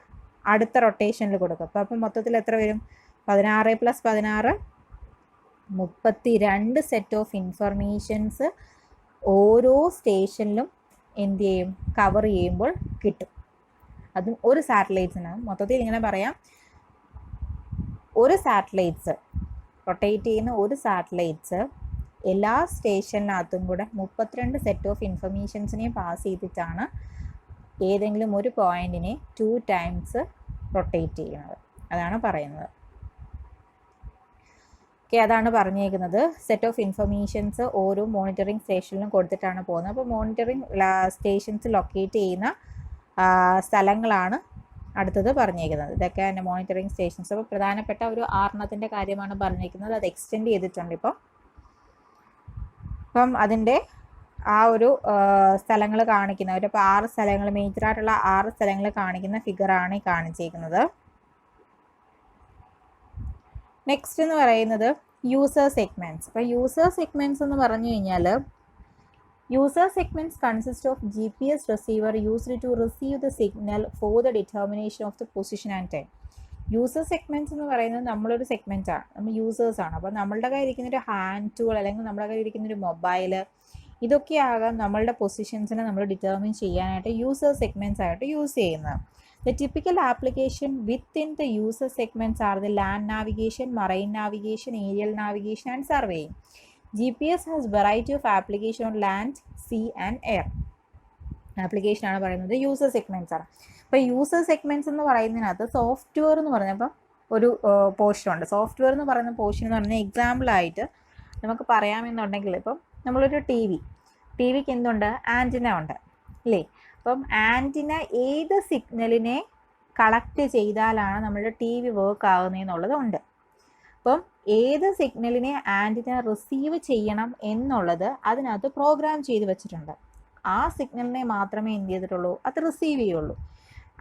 അടുത്ത റൊട്ടേഷനിൽ കൊടുക്കും. അപ്പം മൊത്തത്തിൽ എത്ര വരും, 16 + 16 32 സെറ്റ് ഓഫ് ഇൻഫർമേഷൻസ് ഓരോ സ്റ്റേഷനിലും എന്ത് ചെയ്യും, കവർ ചെയ്യുമ്പോൾ കിട്ടും. അതും ഒരു സാറ്റലൈറ്റ്സിന്. മൊത്തത്തിൽ ഇങ്ങനെ പറയാം, ഒരു സാറ്റലൈറ്റ്സ് റൊട്ടേറ്റ് ചെയ്യുന്ന ഒരു സാറ്റലൈറ്റ്സ് എല്ലാ സ്റ്റേഷനകത്തും കൂടെ 32 സെറ്റ് ഓഫ് ഇൻഫർമേഷൻസിനെ പാസ് ചെയ്തിട്ടാണ് ഏതെങ്കിലും ഒരു പോയിന്റിനെ 2 ടൈംസ് റൊട്ടേറ്റ് ചെയ്യുന്നത്. അതാണ് പറയുന്നത്. ഓക്കെ, അതാണ് പറഞ്ഞേക്കുന്നത്. സെറ്റ് ഓഫ് ഇൻഫർമേഷൻസ് ഓരോ മോണിറ്ററിങ് സ്റ്റേഷനിലും കൊടുത്തിട്ടാണ് പോകുന്നത്. അപ്പോൾ മോണിറ്ററിങ് സ്റ്റേഷൻസ് ലൊക്കേറ്റ് ചെയ്യുന്ന സ്ഥലങ്ങളാണ് അടുത്തത് പറഞ്ഞേക്കുന്നത്. ഇതൊക്കെ എൻ്റെ മോണിറ്ററിങ് സ്റ്റേഷൻസ്. അപ്പോൾ പ്രധാനപ്പെട്ട ഒരു 6 കാര്യമാണ് പറഞ്ഞേക്കുന്നത്. അത് എക്സ്റ്റെൻഡ് ചെയ്തിട്ടുണ്ട് ഇപ്പം അതിൻ്റെ ആ ഒരു സ്ഥലങ്ങൾ കാണിക്കുന്ന ഒരു 6 സ്ഥലങ്ങൾ, മേജറായിട്ടുള്ള 6 സ്ഥലങ്ങൾ കാണിക്കുന്ന ഫിഗറാണ് ഈ കാണിച്ചേക്കുന്നത്. നെക്സ്റ്റ് എന്ന് പറയുന്നത് യൂസർ സെഗ്മെൻറ്റ്സ്. അപ്പോൾ യൂസർ സെഗ്മെൻറ്റ്സ് എന്ന് പറഞ്ഞു കഴിഞ്ഞാൽ User segments consist of GPS receiver used to receive the signal for the determination of the position and time. User segments എന്ന് പറയുന്നത് നമ്മളൊരു സെഗ്മെൻറ്റാണ്, നമ്മൾ യൂസേഴ്സാണ്. അപ്പോൾ നമ്മളുടെ കയ്യിൽ ഇരിക്കുന്നൊരു ഹാൻഡ് ടൂൾ അല്ലെങ്കിൽ നമ്മുടെ കയ്യിൽ ഇരിക്കുന്നൊരു മൊബൈൽ, ഇതൊക്കെയാകാം നമ്മളുടെ പൊസിഷൻസിനെ നമ്മൾ ഡിറ്റർമിൻ ചെയ്യാനായിട്ട് യൂസർ സെഗ്മെൻറ്റ്സ് ആയിട്ട് യൂസ് ചെയ്യുന്നത്. The typical application within the user segments are the land navigation, marine navigation, aerial navigation and surveying. GPS has variety of application on land, sea and air. Application ആണ് പറയുന്നത് യൂസർ സെഗ്മെൻറ്റ്സ് ആണ്. അപ്പോൾ യൂസർ സെഗ്മെൻറ്റ്സ് എന്ന് പറയുന്നതിനകത്ത് സോഫ്റ്റ്വെയർ എന്ന് പറഞ്ഞപ്പോൾ ഒരു പോർഷനുണ്ട്. സോഫ്റ്റ്വെയർ എന്ന് പറയുന്ന പോർഷൻ എന്ന് പറഞ്ഞാൽ എക്സാമ്പിളായിട്ട് നമുക്ക് പറയാമെന്നുണ്ടെങ്കിൽ ഇപ്പം നമ്മളൊരു ടി വിക്ക് എന്തുണ്ട്, ആൻറ്റിന ഉണ്ട് അല്ലേ. അപ്പം ആൻറ്റിന ഏത് സിഗ്നലിനെ കളക്ട് ചെയ്താലാണ് നമ്മളുടെ ടി വി വർക്ക് ആകുന്നതെന്നുള്ളതുണ്ട്. അപ്പം ഏത് സിഗ്നലിനെ ആൻറ്റിന റിസീവ് ചെയ്യണം എന്നുള്ളത് അതിനകത്ത് പ്രോഗ്രാം ചെയ്ത് വെച്ചിട്ടുണ്ട്. ആ സിഗ്നലിനെ മാത്രമേ എന്ത് ചെയ്തിട്ടുള്ളൂ, അത് റിസീവ് ചെയ്യുള്ളൂ.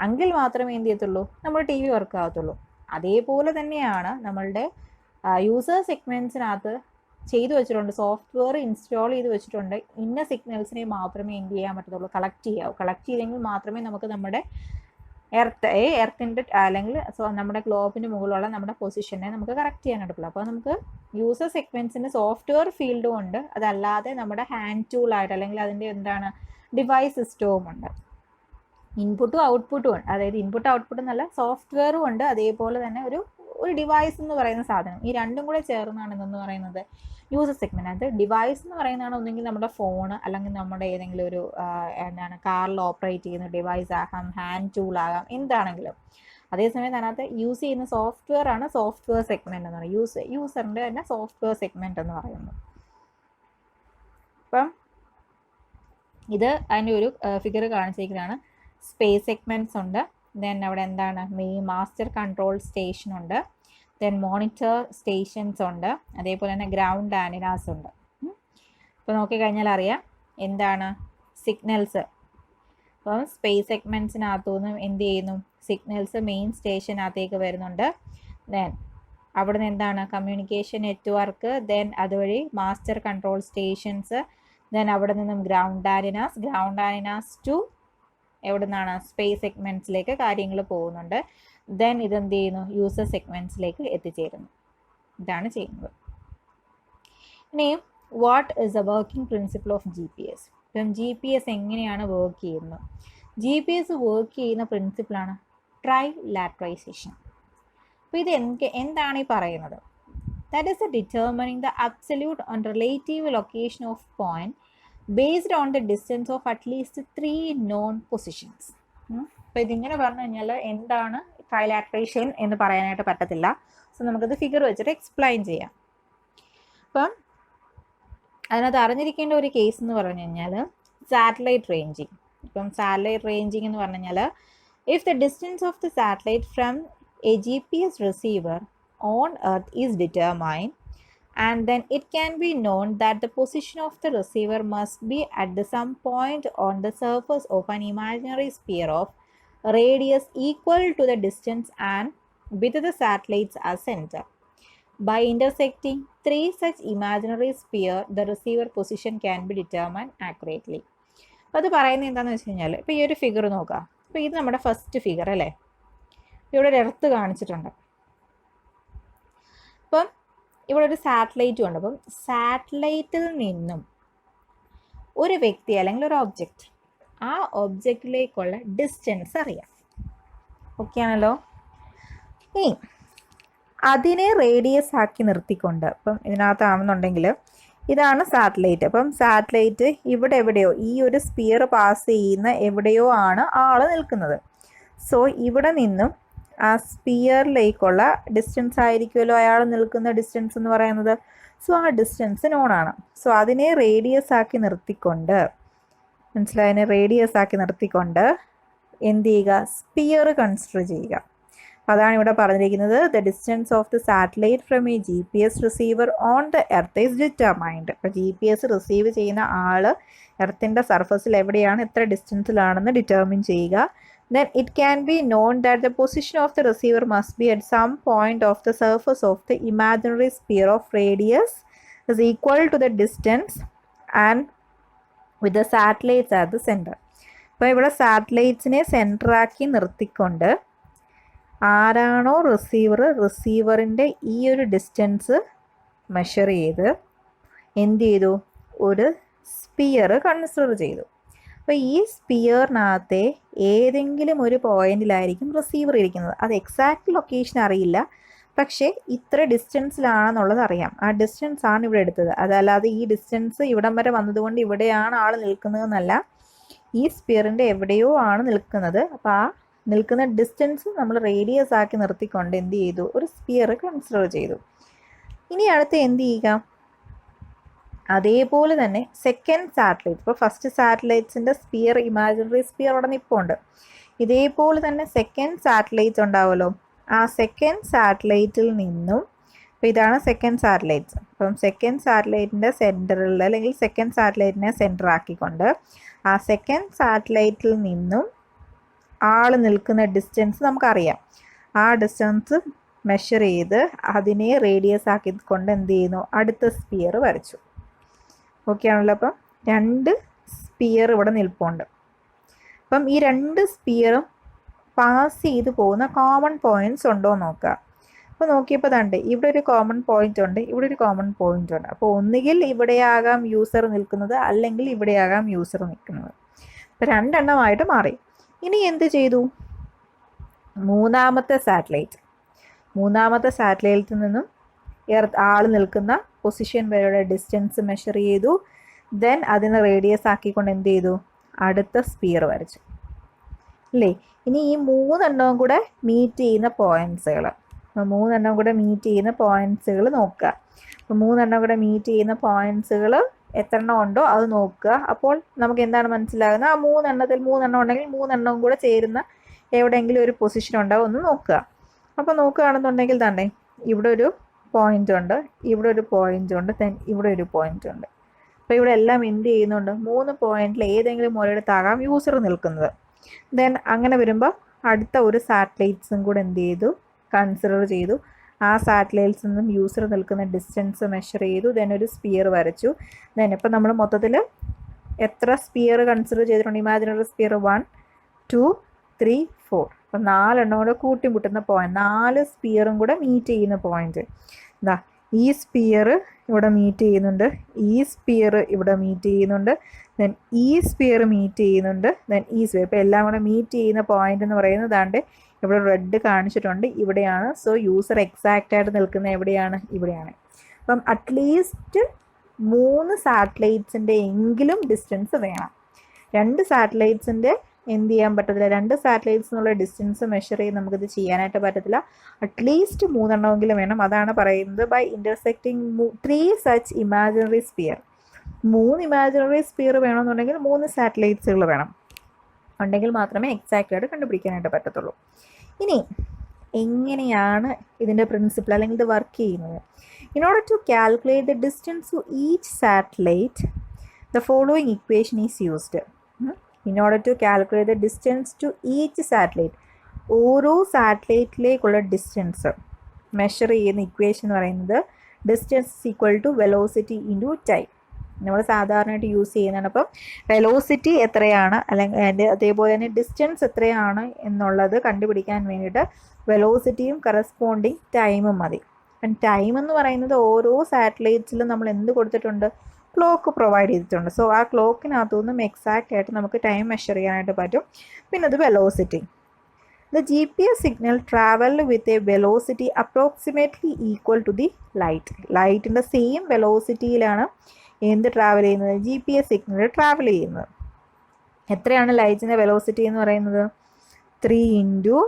എങ്കിൽ മാത്രമേ എന്ത് ചെയ്യത്തുള്ളൂ, നമ്മുടെ ടി വി വർക്ക് ആകത്തുള്ളൂ. അതേപോലെ തന്നെയാണ് നമ്മളുടെ യൂസർ സെഗ്മെൻറ്റ്സിനകത്ത് ചെയ്തു വെച്ചിട്ടുണ്ട്, സോഫ്റ്റ്വെയർ ഇൻസ്റ്റാൾ ചെയ്ത് വെച്ചിട്ടുണ്ട്. ഇന്ന സിഗ്നൽസിനെ മാത്രമേ എന്ത് ചെയ്യാൻ പറ്റത്തുള്ളൂ, കളക്ട് ചെയ്തെങ്കിൽ മാത്രമേ നമുക്ക് നമ്മുടെ എർത്തിൻ്റെ അല്ലെങ്കിൽ നമ്മുടെ ഗ്ലോബിന് മുകളിലുള്ള നമ്മുടെ പൊസിഷനെ നമുക്ക് കറക്റ്റ് ചെയ്യാനായിട്ട് പറ്റുള്ളൂ. അപ്പോൾ നമുക്ക് യൂസർ സെഗ്മെൻറ്റ്സിൻ്റെ സോഫ്റ്റ്വെയർ ഫീൽഡും ഉണ്ട്, അതല്ലാതെ നമ്മുടെ ഹാൻഡ് ടൂളായിട്ട് അല്ലെങ്കിൽ അതിൻ്റെ എന്താണ് ഡിവൈസ് സിസ്റ്റവും ഉണ്ട്. ഇൻപുട്ടും ഔട്ട്പുട്ടും ഉണ്ട്, അതായത് ഇൻപുട്ട് ഔട്ട്പുട്ട് എന്നല്ല, സോഫ്റ്റ്വെയറും ഉണ്ട്, അതേപോലെ തന്നെ ഒരു ഡിവൈസ് എന്ന് പറയുന്ന സാധനം. ഈ രണ്ടും കൂടെ ചേർന്നാണ് ഇതെന്ന് പറയുന്നത് യൂസർ സെഗ്മെൻറ്റ്. അത് ഡിവൈസ് എന്ന് പറയുന്നതാണ് ഒന്നെങ്കിൽ നമ്മുടെ ഫോൺ, അല്ലെങ്കിൽ നമ്മുടെ ഏതെങ്കിലും ഒരു എന്താണ് കാറിൽ ഓപ്പറേറ്റ് ചെയ്യുന്ന ഡിവൈസ് ആകാം, ഹാൻഡ് ടൂൾ ആകാം, എന്താണെങ്കിലും. അതേസമയം അതിനകത്ത് യൂസ് ചെയ്യുന്ന സോഫ്റ്റ്വെയർ ആണ് സോഫ്റ്റ്വെയർ സെഗ്മെൻറ്റ് എന്ന് പറയുന്നത്. യൂസറിൻ്റെ തന്നെ സോഫ്റ്റ്വെയർ സെഗ്മെൻറ്റ് എന്ന് പറയുന്നത്. അപ്പം ഇത് അതിൻ്റെ ഒരു ഫിഗർ കാണിച്ചിരിക്കുന്നതാണ്. സ്പേസ് സെഗ്മെൻറ്റ്സ് ഉണ്ട്, ദെൻ അവിടെ എന്താണ് മാസ്റ്റർ കൺട്രോൾ സ്റ്റേഷൻ ഉണ്ട്, ദെൻ മോണിറ്റർ സ്റ്റേഷൻസ് ഉണ്ട്, അതേപോലെ തന്നെ ഗ്രൗണ്ട് ആൻറ്റിനാസ് ഉണ്ട്. ഇപ്പോൾ നോക്കിക്കഴിഞ്ഞാൽ അറിയാം എന്താണ് സിഗ്നൽസ്. അപ്പം സ്പേസ് സെഗ്മെൻറ്റ്സിനകത്തുനിന്ന് എന്ത് ചെയ്യുന്നു, സിഗ്നൽസ് മെയിൻ സ്റ്റേഷനകത്തേക്ക് വരുന്നുണ്ട്. ദെൻ അവിടെ നിന്ന് എന്താണ് കമ്മ്യൂണിക്കേഷൻ നെറ്റ്വർക്ക്, ദെൻ അതുവഴി മാസ്റ്റർ കൺട്രോൾ സ്റ്റേഷൻസ്, ദെൻ അവിടെ നിന്നും ഗ്രൗണ്ട് ആൻറ്റിനാസ് ടു എവിടെ നിന്നാണ് സ്പേസ് സെഗ്മെൻറ്റ്സിലേക്ക് കാര്യങ്ങൾ പോകുന്നുണ്ട്. ദെൻ ഇതെന്ത് ചെയ്യുന്നു, യൂസർ സെഗ്മെൻറ്റ്സിലേക്ക് എത്തിച്ചേരുന്നു. ഇതാണ് ചെയ്യുന്നത്. ഇനി what is the working principle of GPS? ഇപ്പം GPS എങ്ങനെയാണ് വർക്ക് ചെയ്യുന്നത്? GPS വർക്ക് ചെയ്യുന്ന പ്രിൻസിപ്പിളാണ് ട്രൈലാറ്ററൈസേഷൻ. അപ്പോൾ ഇത് എന്താണ് ഈ പറയുന്നത്? That is determining the absolute and relative location of point based on the distance of at least 3 known positions. അപ്പോൾ ഇതിങ്ങനെ പറഞ്ഞു കഴിഞ്ഞാൽ എന്താണ് ട്രൈലാറ്ററേഷൻ എന്ന് പറയാനായിട്ട് പറ്റത്തില്ല. സോ നമുക്കത് ഫിഗർ വെച്ചിട്ട് എക്സ്പ്ലെയിൻ ചെയ്യാം. അപ്പം അതിനകത്ത് അറിഞ്ഞിരിക്കേണ്ട ഒരു കേസ് എന്ന് പറഞ്ഞു കഴിഞ്ഞാൽ സാറ്റലൈറ്റ് റേഞ്ചിങ്. ഇപ്പം സാറ്റലൈറ്റ് റേഞ്ചിങ് എന്ന് പറഞ്ഞു കഴിഞ്ഞാൽ if the distance of the satellite from A GPS receiver on earth is determined, and then it can be known that the position of the receiver must be at some point on the surface of an imaginary sphere of radius equal to the distance and with the satellites as center. By intersecting 3 such imaginary sphere, the receiver position can be determined accurately. അപ്പോൾ അത് പറയുന്നത് എന്താണെന്ന് വെച്ച് കഴിഞ്ഞാൽ ഇപ്പോൾ ഈ ഒരു ഫിഗർ നോക്കാം. അപ്പോൾ ഇത് നമ്മുടെ ഫസ്റ്റ് ഫിഗർ അല്ലേ, ഇവിടെ ഒരു എർത്ത് കാണിച്ചിട്ടുണ്ട്. അപ്പം ഇവിടെ ഒരു സാറ്റലൈറ്റും ഉണ്ട്. അപ്പം സാറ്റലൈറ്റിൽ നിന്നും ഒരു വ്യക്തി അല്ലെങ്കിൽ ഒരു ഒബ്ജക്റ്റ്, ആ ഒബ്ജക്റ്റിലേക്കുള്ള ഡിസ്റ്റൻസ് അറിയാം. ഓക്കെ ആണല്ലോ. ഇനി അതിനെ റേഡിയസ് ആക്കി നിർത്തിക്കൊണ്ട്, അപ്പം ഇതിനകത്താണെന്നുണ്ടെങ്കിൽ ഇതാണ് സാറ്റലൈറ്റ്. അപ്പം സാറ്റലൈറ്റ് ഇവിടെ എവിടെയോ ഈ ഒരു സ്പിയർ പാസ് ചെയ്യുന്ന എവിടെയോ ആണ് ആൾ നിൽക്കുന്നത്. സോ ഇവിടെ നിന്നും ആ സ്പിയറിലേക്കുള്ള ഡിസ്റ്റൻസ് ആയിരിക്കുമല്ലോ അയാൾ നിൽക്കുന്ന ഡിസ്റ്റൻസ് എന്ന് പറയുന്നത്. സോ ആ ഡിസ്റ്റൻസ് നോണാണ്. സോ അതിനെ റേഡിയസ് ആക്കി നിർത്തിക്കൊണ്ട്, മനസ്സിലായതിനെ റേഡിയസ് ആക്കി നിർത്തിക്കൊണ്ട് എന്ത് ചെയ്യുക, സ്പിയർ കൺസിഡർ ചെയ്യുക. അതാണ് ഇവിടെ പറഞ്ഞിരിക്കുന്നത്. The distance of the satellite from A GPS receiver on the earth is determined. അപ്പോൾ GPS റിസീവ് ചെയ്യുന്ന ആൾ എർത്തിൻ്റെ സർഫസിൽ എവിടെയാണ്, എത്ര ഡിസ്റ്റൻസിലാണെന്ന് ഡിറ്റർമിൻ ചെയ്യുക. Then it can be known that the position of the receiver must be at some point of the surface of the imaginary sphere of radius is equal to the distance and with the satellites at the centre. അപ്പോൾ ഇവിടെ സാറ്റലൈറ്റ്സിനെ സെൻറ്ററാക്കി നിർത്തിക്കൊണ്ട് ആരാണോ റിസീവറിൻ്റെ ഈ ഒരു ഡിസ്റ്റൻസ് മെഷർ ചെയ്ത് എന്ത് ചെയ്തു, ഒരു സ്പിയർ കൺസിഡർ ചെയ്തു. അപ്പോൾ ഈ സ്പിയറിനകത്തെ ഏതെങ്കിലും ഒരു പോയിന്റിലായിരിക്കും റിസീവർ ഇരിക്കുന്നത്. അത് എക്സാക്റ്റ് ലൊക്കേഷൻ അറിയില്ല, പക്ഷേ ഇത്ര ഡിസ്റ്റൻസിലാണെന്നുള്ളത് അറിയാം. ആ ഡിസ്റ്റൻസ് ആണ് ഇവിടെ എടുത്തത്. അതല്ലാതെ ഈ ഡിസ്റ്റൻസ് ഇവിടം വരെ വന്നതുകൊണ്ട് ഇവിടെയാണ് ആൾ നിൽക്കുന്നതെന്നല്ല, ഈ സ്പിയറിൻ്റെ എവിടെയോ ആണ് നിൽക്കുന്നത്. അപ്പോൾ ആ നിൽക്കുന്ന ഡിസ്റ്റൻസ് നമ്മൾ റേഡിയസ് ആക്കി നിർത്തിക്കൊണ്ട് എന്ത് ചെയ്തു, ഒരു സ്പിയർ കൺസിഡർ ചെയ്തു. ഇനി അടുത്ത് എന്ത് ചെയ്യുക, അതേപോലെ തന്നെ സെക്കൻഡ് സാറ്റലൈറ്റ്, ഇപ്പോൾ ഫസ്റ്റ് സാറ്റലൈറ്റ്സിൻ്റെ സ്പിയർ, ഇമാജിനറി സ്പിയർ അവിടെ നിൽപ്പുണ്ട്. ഇതേപോലെ തന്നെ സെക്കൻഡ് സാറ്റലൈറ്റ് ഉണ്ടാവുമല്ലോ. ആ സെക്കൻഡ് സാറ്റലൈറ്റിൽ നിന്നും, അപ്പോൾ ഇതാണ് സെക്കൻഡ് സാറ്റലൈറ്റ്സ്. അപ്പം സെക്കൻഡ് സാറ്റലൈറ്റിൻ്റെ സെൻറ്ററിൽ, അല്ലെങ്കിൽ സെക്കൻഡ് സാറ്റലൈറ്റിനെ സെൻറ്റർ ആക്കിക്കൊണ്ട് ആ സെക്കൻഡ് സാറ്റലൈറ്റിൽ നിന്നും ആൾ നിൽക്കുന്ന ഡിസ്റ്റൻസ് നമുക്കറിയാം. ആ ഡിസ്റ്റൻസ് മെഷർ ചെയ്ത് അതിനെ റേഡിയസ് ആക്കിക്കൊണ്ട് എന്ത് ചെയ്യുന്നു, അടുത്ത സ്പിയർ വരച്ചു. ഓക്കെ ആണല്ലോ. അപ്പം 2 സ്പിയർ ഇവിടെ നിൽപ്പുണ്ട്. അപ്പം ഈ 2 സ്പിയറും പാസ് ചെയ്ത് പോകുന്ന കോമൺ പോയിൻറ്റ്സ് ഉണ്ടോ എന്ന് നോക്കുക. അപ്പോൾ നോക്കിയപ്പോൾ തണ്ട് ഇവിടെ ഒരു കോമൺ പോയിൻ്റ് ഉണ്ട്, ഇവിടെ ഒരു കോമൺ പോയിൻ്റ് ഉണ്ട്. അപ്പോൾ ഒന്നുകിൽ ഇവിടെയാകാം യൂസർ നിൽക്കുന്നത്, അല്ലെങ്കിൽ ഇവിടെയാകാം യൂസർ നിൽക്കുന്നത്. അപ്പോൾ 2 എണ്ണമായിട്ട് മാറി. ഇനി എന്ത് ചെയ്തു, മൂന്നാമത്തെ സാറ്റലൈറ്റിൽ നിന്നും ആൾ നിൽക്കുന്ന പൊസിഷൻ വരെയുള്ള ഡിസ്റ്റൻസ് മെഷർ ചെയ്തു. ദെൻ അതിനെ റേഡിയസ് ആക്കിക്കൊണ്ട് എന്ത് ചെയ്തു, അടുത്ത സ്പിയർ വരച്ചു അല്ലേ. ഇനി ഈ 3 എണ്ണവും കൂടെ മീറ്റ് ചെയ്യുന്ന പോയിൻറ്റ്സുകൾ, 3 എണ്ണം കൂടെ മീറ്റ് ചെയ്യുന്ന പോയിൻറ്റ്സുകൾ നോക്കുക. അപ്പോൾ 3 എണ്ണം കൂടെ മീറ്റ് ചെയ്യുന്ന പോയിൻറ്റ്സുകൾ എത്ര എണ്ണം ഉണ്ടോ അത് നോക്കുക. അപ്പോൾ നമുക്ക് എന്താണ് മനസ്സിലാകുന്നത്, ആ 3 എണ്ണത്തിൽ 3 എണ്ണം ഉണ്ടെങ്കിൽ 3 എണ്ണവും കൂടെ ചേരുന്ന എവിടെയെങ്കിലും ഒരു പൊസിഷൻ ഉണ്ടാവും ഒന്ന് നോക്കുക. അപ്പോൾ നോക്കുകയാണെന്നുണ്ടെങ്കിൽ തന്നെ ഇവിടെ ഒരു പോയിൻ്റ് ഉണ്ട്, ഇവിടെ ഒരു പോയിൻ്റ് ഉണ്ട്, ദെൻ ഇവിടെ ഒരു പോയിൻ്റ് ഉണ്ട്. അപ്പോൾ ഇവിടെ എല്ലാം എന്ത് ചെയ്യുന്നുണ്ട്, 3 പോയിന്റിൽ ഏതെങ്കിലും ഒരിടത്താകാം യൂസർ നിൽക്കുന്നത്. ദെൻ അങ്ങനെ വരുമ്പോൾ അടുത്ത ഒരു സാറ്റലൈറ്റ്സും കൂടെ എന്ത് ചെയ്തു, കൺസിഡർ ചെയ്തു. ആ സാറ്റലൈറ്റ്സിൽ നിന്നും യൂസർ നിൽക്കുന്ന ഡിസ്റ്റൻസ് മെഷർ ചെയ്തു. ദെൻ ഒരു സ്പിയർ വരച്ചു. ദെൻ ഇപ്പം നമ്മൾ മൊത്തത്തിൽ എത്ര സ്പിയർ കൺസിഡർ ചെയ്തിട്ടുണ്ട്, ഇമാജിനറി സ്പിയർ 1 2 3 4. അപ്പം 4 എണ്ണം കൂടെ കൂട്ടിമുട്ടുന്ന പോയിന്റ്, 4 സ്പിയറും കൂടെ മീറ്റ് ചെയ്യുന്ന പോയിന്റ്. എന്താ, ഈ സ്പിയർ ഇവിടെ മീറ്റ് ചെയ്യുന്നുണ്ട്, ഈ സ്പിയർ ഇവിടെ മീറ്റ് ചെയ്യുന്നുണ്ട്, ദെൻ ഈ സ്പിയർ മീറ്റ് ചെയ്യുന്നുണ്ട്, ദെൻ ഈ സ്പിയർ. ഇപ്പോൾ എല്ലാം കൂടെ മീറ്റ് ചെയ്യുന്ന പോയിന്റ് എന്ന് പറയുന്നത് ദാണ്ട് ഇവിടെ റെഡ് കാണിച്ചിട്ടുണ്ട്, ഇവിടെയാണ്. സോ യൂസർ എക്സാക്റ്റ് ആയിട്ട് നിൽക്കുന്നത് എവിടെയാണ്, ഇവിടെയാണ്. അപ്പം അറ്റ്ലീസ്റ്റ് 3 സാറ്റലൈറ്റ്സിൻ്റെ എങ്കിലും ഡിസ്റ്റൻസ് വേണം. 2 സാറ്റലൈറ്റ്സിൻ്റെ എന്ത് ചെയ്യാൻ പറ്റത്തില്ല, 2 സാറ്റലൈറ്റ്സ് എന്നുള്ള ഡിസ്റ്റൻസ് മെഷർ ചെയ്ത് നമുക്കിത് ചെയ്യാനായിട്ട് പറ്റത്തില്ല. അറ്റ്ലീസ്റ്റ് 3 എണ്ണമെങ്കിലും വേണം. അതാണ് പറയുന്നത് by intersecting 3 such imaginary sphere. 3 imaginary sphere വേണമെന്നുണ്ടെങ്കിൽ 3 സാറ്റലൈറ്റ്സുകൾ വേണം, ഉണ്ടെങ്കിൽ മാത്രമേ എക്സാക്റ്റ് ആയിട്ട് കണ്ടുപിടിക്കാനായിട്ട് പറ്റത്തുള്ളൂ. ഇനി എങ്ങനെയാണ് ഇതിൻ്റെ പ്രിൻസിപ്പിൾ അല്ലെങ്കിൽ ഇത് വർക്ക് ചെയ്യുന്നത്? In order to calculate the distance to each satellite the following equation is used. In order to calculate the distance to each satellite, ഓരോ സാറ്റലൈറ്റിലേക്കുള്ള ഡിസ്റ്റൻസ് മെഷർ ചെയ്യുന്ന ഇക്വേഷൻ എന്ന് പറയുന്നത് distance equal to velocity into time. നമ്മൾ സാധാരണയായിട്ട് യൂസ് ചെയ്യുന്നതാണ്. അപ്പം വെലോസിറ്റി എത്രയാണ്, അല്ലെങ്കിൽ അതേപോലെ തന്നെ ഡിസ്റ്റൻസ് എത്രയാണ് എന്നുള്ളത് കണ്ടുപിടിക്കാൻ വേണ്ടിയിട്ട് വെലോസിറ്റിയും കറസ്പോണ്ടിങ് ടൈമും മതി. അപ്പം ടൈം എന്ന് പറയുന്നത് ഓരോ സാറ്റലൈറ്റ്സിലും നമ്മൾ എന്ത് കൊടുത്തിട്ടുണ്ട്, ക്ലോക്ക് പ്രൊവൈഡ് ചെയ്തിട്ടുണ്ട്. സോ ആ ക്ലോക്കിനകത്തുനിന്നും എക്സാക്റ്റ് ആയിട്ട് നമുക്ക് ടൈം മെഷർ ചെയ്യാനായിട്ട് പറ്റും. പിന്നെ അത് velocity. The GPS signal traveled with a velocity approximately equal to the light. ലൈറ്റിൻ്റെ സെയിം വെലോസിറ്റിയിലാണ് എന്ത് ട്രാവൽ ചെയ്യുന്നത്, GPS സിഗ്നൽ ട്രാവൽ ചെയ്യുന്നത്. എത്രയാണ് ലൈറ്റിൻ്റെ വെലോസിറ്റി എന്ന് പറയുന്നത്? 3 ×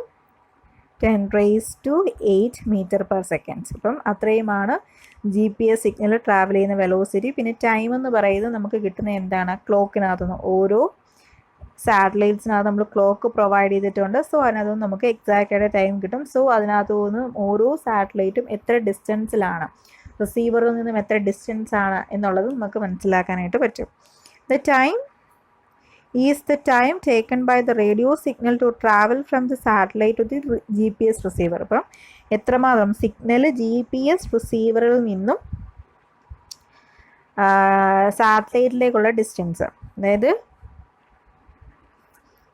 10⁸ മീറ്റർ/സെക്കൻഡ്. അപ്പം അത്രയുമാണ് GPS സിഗ്നൽ ട്രാവൽ ചെയ്യുന്ന വെലോസിറ്റി. പിന്നെ ടൈം എന്ന് പറയുന്നത് നമുക്ക് കിട്ടുന്ന എന്താണ്, ക്ലോക്കിനകത്തുനിന്ന് ഓരോ സാറ്റലൈറ്റ്സിനകത്ത് നമ്മൾ ക്ലോക്ക് പ്രൊവൈഡ് ചെയ്തിട്ടുണ്ട്. സോ അതിനകത്തുനിന്ന് നമുക്ക് എക്സാക്റ്റ് ആയിട്ട് ടൈം കിട്ടും. സോ അതിനകത്തു നിന്ന് ഓരോ സാറ്റലൈറ്റും എത്ര ഡിസ്റ്റൻസിലാണ്, റിസീവറിൽ നിന്നും എത്ര ഡിസ്റ്റൻസ് ആണ് എന്നുള്ളത് നമുക്ക് മനസ്സിലാക്കാനായിട്ട് പറ്റും. The time is the time taken by the radio signal to travel from the satellite to the GPS receiver. അപ്പം എത്രമാത്രം സിഗ്നൽ GPS റിസീവറിൽ നിന്നും സാറ്റലൈറ്റിലേക്കുള്ള ഡിസ്റ്റൻസ്. അതായത്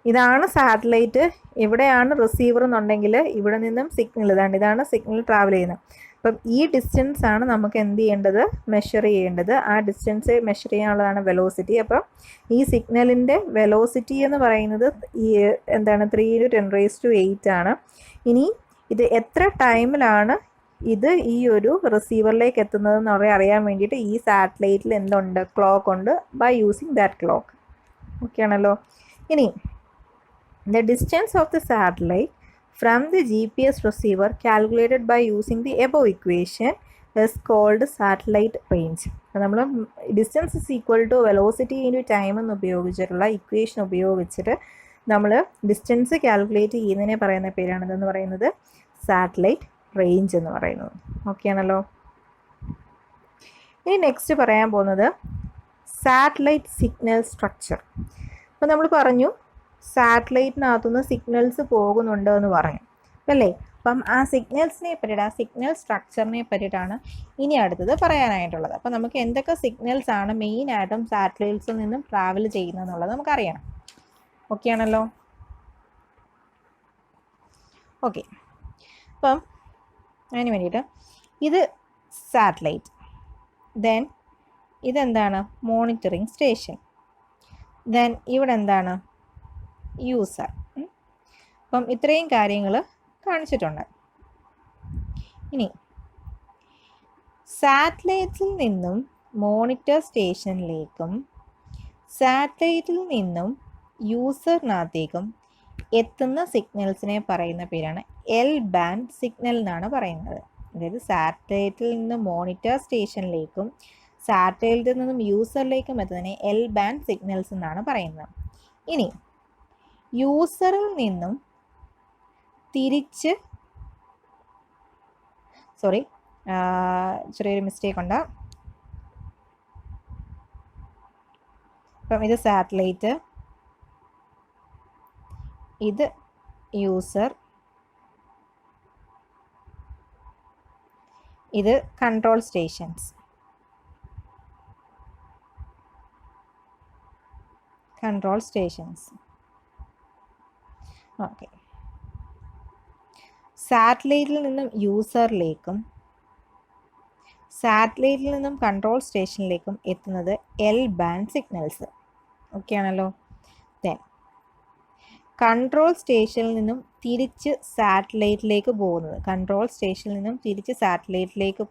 ഇതാണ് സാറ്റലൈറ്റ്, ഇവിടെയാണ് റിസീവർ എന്നുണ്ടെങ്കിൽ ഇവിടെ നിന്നും സിഗ്നൽ ഇതാണ് സിഗ്നൽ ട്രാവൽ ചെയ്യുന്നത്. അപ്പം ഈ ഡിസ്റ്റൻസ് ആണ് നമുക്ക് എന്ത് ചെയ്യേണ്ടത്, മെഷർ ചെയ്യേണ്ടത്. ആ ഡിസ്റ്റൻസ് മെഷർ ചെയ്യാനുള്ളതാണ് വെലോസിറ്റി. അപ്പം ഈ സിഗ്നലിൻ്റെ വെലോസിറ്റി എന്ന് പറയുന്നത് ഈ 3 × 10⁸ ആണ്. ഇനി ഇത് എത്ര ടൈമിലാണ് ഇത് ഈ ഒരു റിസീവറിലേക്ക് എത്തുന്നതെന്ന് അറിയാൻ വേണ്ടിയിട്ട് ഈ സാറ്റലൈറ്റിൽ എന്തുണ്ട്, ക്ലോക്ക് ഉണ്ട്. By using that clock. Okay ആണല്ലോ. ഇനി the distance of the satellite from the GPS receiver calculated by using the above equation is called satellite range. നമ്മൾ distance is equal to velocity into time എന്ന് ഉപയോഗിച്ചിട്ടുള്ള ഇക്വേഷൻ ഉപയോഗിച്ചിട്ട് നമ്മൾ ഡിസ്റ്റൻസ് കാൽക്കുലേറ്റ് ചെയ്യുന്നതിനെ പറയുന്ന പേരാണ് ഇതെന്ന് പറയുന്നത് സാറ്റലൈറ്റ് റേഞ്ച് എന്ന് പറയുന്നത്. ഓക്കെ ആണല്ലോ. ഇനി നെക്സ്റ്റ് പറയാൻ പോകുന്നത് സാറ്റലൈറ്റ് സിഗ്നൽ സ്ട്രക്ചർ. അപ്പോൾ നമ്മൾ പറഞ്ഞു സാറ്റലൈറ്റിനകത്തുനിന്ന് സിഗ്നൽസ് പോകുന്നുണ്ട് എന്ന് പറഞ്ഞു അല്ലേ. അപ്പം ആ സിഗ്നൽസിനെ പറ്റിയിട്ട്, ആ സിഗ്നൽ സ്ട്രക്ചറിനെ പറ്റിയിട്ടാണ് ഇനി അടുത്തത് പറയാനായിട്ടുള്ളത്. അപ്പം നമുക്ക് എന്തൊക്കെ സിഗ്നൽസ് ആണ് മെയിനായിട്ടും സാറ്റലൈറ്റ്സിൽ നിന്നും ട്രാവൽ ചെയ്യുന്നതെന്നുള്ളത് നമുക്കറിയണം. ഓക്കെ ആണല്ലോ. ഓക്കെ, അപ്പം അതിന് വേണ്ടിയിട്ട് ഇത് സാറ്റലൈറ്റ്, ദെൻ ഇതെന്താണ്, മോണിറ്ററിങ് സ്റ്റേഷൻ, ദെൻ ഇവിടെ എന്താണ്, യൂസർ. അപ്പം ഇത്രയും കാര്യങ്ങൾ കാണിച്ചിട്ടുണ്ട്. ഇനി സാറ്റലൈറ്റിൽ നിന്നും മോണിറ്റർ സ്റ്റേഷനിലേക്കും സാറ്റലൈറ്റിൽ നിന്നും യൂസറിനകത്തേക്കും എത്തുന്ന സിഗ്നൽസിനെ പറയുന്ന പേരാണ് എൽ ബാൻഡ് സിഗ്നൽ എന്നാണ് പറയുന്നത്. അതായത് സാറ്റലൈറ്റിൽ നിന്നും മോണിറ്റർ സ്റ്റേഷനിലേക്കും സാറ്റലൈറ്റിൽ നിന്നും യൂസറിലേക്കും എത്തുന്നതിനെ എൽ ബാൻഡ് സിഗ്നൽസ് എന്നാണ് പറയുന്നത്. ഇനി യൂസറിൽ നിന്നും തിരിച്ച് ചെറിയൊരു മിസ്റ്റേക്ക് ഉണ്ട്. അപ്പം ഇത് സാറ്റലൈറ്റ്, ഇത് യൂസർ, ഇത് കൺട്രോൾ സ്റ്റേഷൻസ്. ഓക്കെ, സാറ്റലൈറ്റിൽ നിന്നും യൂസറിലേക്കും സാറ്റലൈറ്റിൽ നിന്നും കൺട്രോൾ സ്റ്റേഷനിലേക്കും എത്തുന്നത് എൽ ബാൻഡ് സിഗ്നൽസ്. ഓക്കെ ആണല്ലോ. ദെൻ കൺട്രോൾ സ്റ്റേഷനിൽ നിന്നും തിരിച്ച് സാറ്റലൈറ്റിലേക്ക്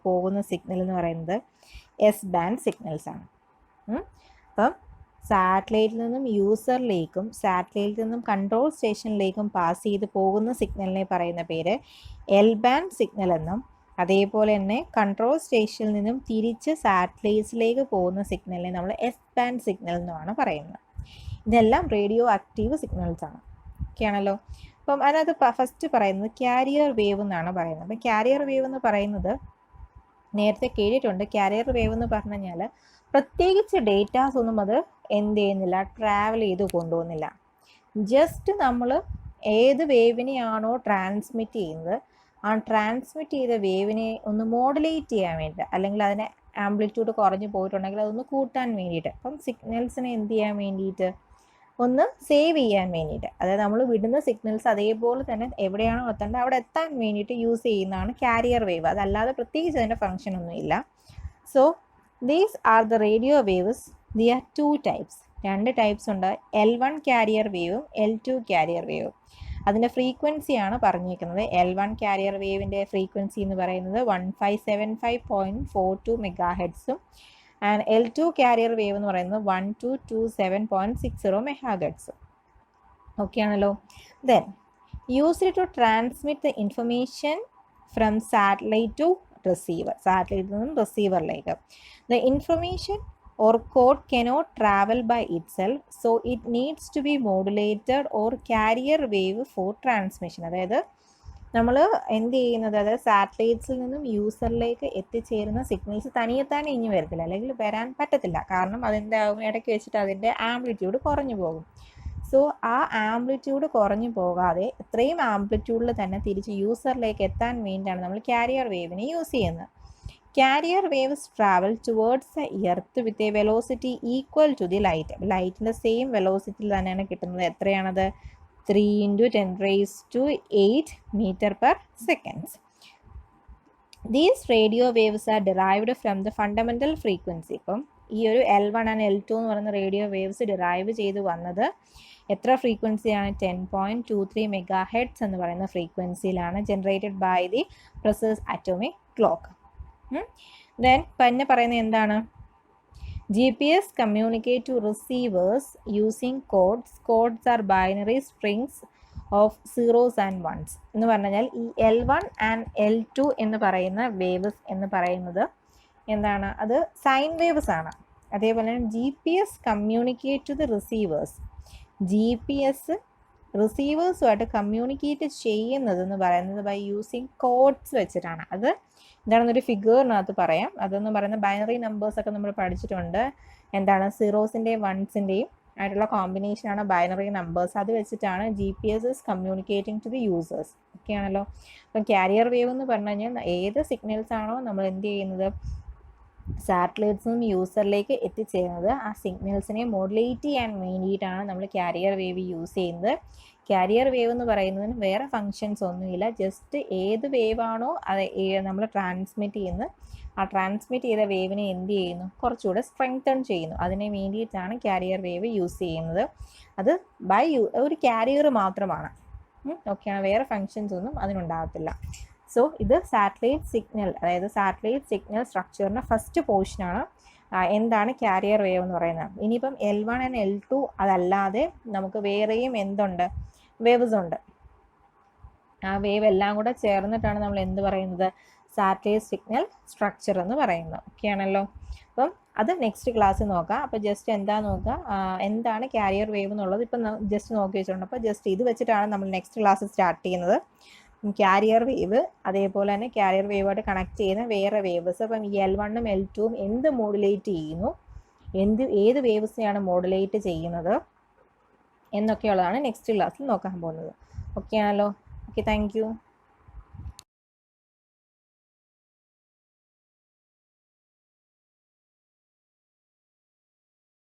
പോകുന്ന സിഗ്നൽ എന്ന് പറയുന്നത് എസ് ബാൻഡ് സിഗ്നൽസ് ആണ്. അപ്പം സാറ്റലൈറ്റിൽ നിന്നും യൂസറിലേക്കും സാറ്റലൈറ്റിൽ നിന്നും കൺട്രോൾ സ്റ്റേഷനിലേക്കും പാസ് ചെയ്ത് പോകുന്ന സിഗ്നലിനെ പറയുന്ന പേര് എൽ ബാൻഡ് സിഗ്നൽ എന്നും, അതേപോലെ തന്നെ കൺട്രോൾ സ്റ്റേഷനിൽ നിന്നും തിരിച്ച് സാറ്റലൈറ്റ്സിലേക്ക് പോകുന്ന സിഗ്നലിനെ നമ്മൾ എസ് ബാൻഡ് സിഗ്നൽ എന്നുമാണ് പറയുന്നത്. ഇതെല്ലാം റേഡിയോ ആക്റ്റീവ് സിഗ്നൽസ് ആണ്. ഓക്കെ ആണല്ലോ. അപ്പം അതിനകത്ത് ഫസ്റ്റ് പറയുന്നത് ക്യാരിയർ വേവ് എന്നാണ് പറയുന്നത്. അപ്പം ക്യാരിയർ വേവ് എന്ന് പറയുന്നത് നേരത്തെ കേട്ടിട്ടുണ്ട്. ക്യാരിയർ വേവ് എന്ന് പറഞ്ഞു കഴിഞ്ഞാൽ പ്രത്യേകിച്ച് ഡേറ്റാസ് ഒന്നും അത് എന്ത് ചെയ്യുന്നില്ല, ട്രാവൽ ചെയ്ത് കൊണ്ടുപോകുന്നില്ല. ജസ്റ്റ് നമ്മൾ ഏത് വേവിനെയാണോ ട്രാൻസ്മിറ്റ് ചെയ്യുന്നത് ആ ട്രാൻസ്മിറ്റ് ചെയ്ത വേവിനെ ഒന്ന് മോഡുലേറ്റ് ചെയ്യാൻ വേണ്ടിയിട്ട്, അല്ലെങ്കിൽ അതിനെ ആംപ്ലിറ്റ്യൂഡ് കുറഞ്ഞു പോയിട്ടുണ്ടെങ്കിൽ അതൊന്ന് കൂട്ടാൻ വേണ്ടിയിട്ട്, അപ്പം സിഗ്നൽസിനെ എന്ത് ചെയ്യാൻ വേണ്ടിയിട്ട്, ഒന്ന് സേവ് ചെയ്യാൻ വേണ്ടിയിട്ട്, അതായത് നമ്മൾ വിടുന്ന സിഗ്നൽസ് അതേപോലെ തന്നെ എവിടെയാണോ എത്തേണ്ടത് അവിടെ എത്താൻ വേണ്ടിയിട്ട് യൂസ് ചെയ്യുന്നതാണ് ക്യാരിയർ വേവ്. അതല്ലാതെ പ്രത്യേകിച്ച് അതിൻ്റെ ഫങ്ഷൻ ഒന്നുമില്ല. So these are the radio waves. There are 2 types. 2 types ഉണ്ട്. L1 ക്യാരിയർ വേവും L2 ക്യാരിയർ വേവും. അതിൻ്റെ ഫ്രീക്വൻസിയാണ് പറഞ്ഞിരിക്കുന്നത്. L1 ക്യാരിയർ വേവിൻ്റെ ഫ്രീക്വൻസി എന്ന് പറയുന്നത് 1575.42 മെഗാഹെഡ്സും ആൻഡ് L2 ക്യാരിയർ വേവ് എന്ന് പറയുന്നത് 1227.60 മെഗാഹെഡ്സും. ഓക്കെ ആണല്ലോ. Then used to transmit the information from satellite to receiver. സാറ്റലൈറ്റിൽ നിന്നും റിസീവറിലേക്ക്. The information or code cannot travel by itself, so it needs to be modulated or carrier wave for transmission. അതായത് നമ്മൾ എന്ത് ചെയ്യുന്നത്, അതായത് സാറ്റലൈറ്റ്സിൽ നിന്നും യൂസറിലേക്ക് എത്തിച്ചേരുന്ന സിഗ്നൽസ് തനിയെത്താനെ ഇനി വരത്തില്ല, അല്ലെങ്കിൽ വരാൻ പറ്റത്തില്ല. കാരണം അതെന്താകും, ഇടയ്ക്ക് വെച്ചിട്ട് അതിൻ്റെ ആംപ്ലിറ്റ്യൂഡ് കുറഞ്ഞു പോകും. സോ ആ ആംപ്ലിറ്റ്യൂഡ് കുറഞ്ഞു പോകാതെ ഇത്രയും ആംപ്ലിറ്റ്യൂഡിൽ തന്നെ തിരിച്ച് യൂസറിലേക്ക് എത്താൻ വേണ്ടിയാണ് നമ്മൾ ക്യാരിയർ വേവിനെ യൂസ് ചെയ്യുന്നത്. Carrier waves travel towards the earth with a velocity equal to the light. ലൈറ്റിൻ്റെ സെയിം വെലോസിറ്റിയിൽ തന്നെയാണ് കിട്ടുന്നത്. എത്രയാണത്? 3 × 10⁸ meter per second. These radio waves are derived from the fundamental frequency. ഇപ്പം ഈ ഒരു L1 and L2 എന്ന് പറയുന്ന റേഡിയോ വേവ്സ് ഡിറൈവ് ചെയ്ത് വന്നത് എത്ര ഫ്രീക്വൻസിയാണ്? 10.23 MHz എന്ന് പറയുന്ന ഫ്രീക്വൻസിയിലാണ്, generated by the precise atomic clock. Then പിന്നെ പറയുന്നത് എന്താണ്? GPS communicate to receivers using codes. Codes are binary strings of zeros and ones. എന്ന് പറഞ്ഞാൽ ഈ L1 and L2 എന്ന് പറയുന്ന വേവ്സ് എന്ന് പറയുന്നത് എന്താണ്? അത് സൈൻ വേവ്സ് ആണ്. അതേപോലെ തന്നെ GPS communicate to the receivers. GPS റിസീവേഴ്സുമായിട്ട് കമ്മ്യൂണിക്കേറ്റ് ചെയ്യുന്നതെന്ന് പറയുന്നത് ബൈ യൂസിങ് കോഡ്സ് വെച്ചിട്ടാണ്. അത് എന്താണെന്നൊരു ഫിഗറിനകത്ത് പറയാം. അതെന്ന് പറയുന്ന ബൈനറി നമ്പേഴ്സൊക്കെ നമ്മൾ പഠിച്ചിട്ടുണ്ട്. എന്താണ്? സീറോസിൻ്റെയും വൺസിൻ്റെയും ആയിട്ടുള്ള കോമ്പിനേഷനാണ് ബൈനറി നമ്പേഴ്സ്. അത് വെച്ചിട്ടാണ് GPS communicating to the users. Okay ആണല്ലോ. അപ്പം ക്യാരിയർ വേവ് എന്ന് പറഞ്ഞു കഴിഞ്ഞാൽ ഏത് സിഗ്നൽസ് ആണോ നമ്മൾ എന്ത് ചെയ്യുന്നത്, സാറ്റലൈറ്റ്സിൽ നിന്നും യൂസറിലേക്ക് എത്തിച്ചേരുന്നത്, ആ സിഗ്നൽസിനെ മോഡുലേറ്റ് ചെയ്യാൻ വേണ്ടിയിട്ടാണ് നമ്മൾ ക്യാരിയർ വേവ് യൂസ് ചെയ്യുന്നത്. ക്യാരിയർ വേവ് എന്ന് പറയുന്നതിന് വേറെ ഫങ്ഷൻസ് ഒന്നുമില്ല. ജസ്റ്റ് ഏത് വേവാണോ അത് നമ്മൾ ട്രാൻസ്മിറ്റ് ചെയ്യുന്നത്, ആ ട്രാൻസ്മിറ്റ് ചെയ്ത വേവിനെ എന്ത് ചെയ്യുന്നു? കുറച്ചുകൂടെ സ്ട്രെങ്തൺ ചെയ്യുന്നു. അതിന് വേണ്ടിയിട്ടാണ് ക്യാരിയർ വേവ് യൂസ് ചെയ്യുന്നത്. അത് ബൈ ഒരു ക്യാരിയർ മാത്രമാണ്. ഓക്കെ, വേറെ ഫങ്ഷൻസ് ഒന്നും അതിനുണ്ടാകത്തില്ല. സോ ഇത് സാറ്റലൈറ്റ് സിഗ്നൽ, അതായത് സാറ്റലൈറ്റ് സിഗ്നൽ സ്ട്രക്ചറിൻ്റെ ഫസ്റ്റ് പോർഷനാണ്. എന്താണ് ക്യാരിയർ വേവ് എന്ന് പറയുന്നത്. ഇനിയിപ്പം L1 and L2 അതല്ലാതെ നമുക്ക് വേറെയും എന്തുണ്ട്? വേവ്സ് ഉണ്ട്. ആ വേവ് എല്ലാം കൂടെ ചേർന്നിട്ടാണ് നമ്മൾ എന്ത് പറയുന്നത്? സാറ്റലൈറ്റ് സിഗ്നൽ സ്ട്രക്ചർ എന്ന് പറയുന്നത്. ഓക്കെ ആണല്ലോ. അപ്പം അത് നെക്സ്റ്റ് ക്ലാസ്സിൽ നോക്കാം. അപ്പോൾ ജസ്റ്റ് എന്താ നോക്കുക, എന്താണ് ക്യാരിയർ വേവ് എന്നുള്ളത് ഇപ്പം ജസ്റ്റ് നോക്കി വെച്ചിട്ടുണ്ട്. അപ്പോൾ ജസ്റ്റ് ഇത് വെച്ചിട്ടാണ് നമ്മൾ നെക്സ്റ്റ് ക്ലാസ് സ്റ്റാർട്ട് ചെയ്യുന്നത്. ക്യാരിയർ വേവ്, അതേപോലെ തന്നെ ക്യാരിയർ വേവായിട്ട് കണക്ട് ചെയ്യുന്ന വേറെ വേവ്സ്. അപ്പം ഈ L1 ഉം L2 ഉം എന്ത് മോഡുലേറ്റ് ചെയ്യുന്നു, ഏത് വേവ്സിനെയാണ് മോഡുലേറ്റ് ചെയ്യുന്നത് എന്നൊക്കെയുള്ളതാണ് നെക്സ്റ്റ് ക്ലാസ്സിൽ നോക്കാൻ പോകുന്നത്. ഓക്കെ ആണല്ലോ. Okay, thank you.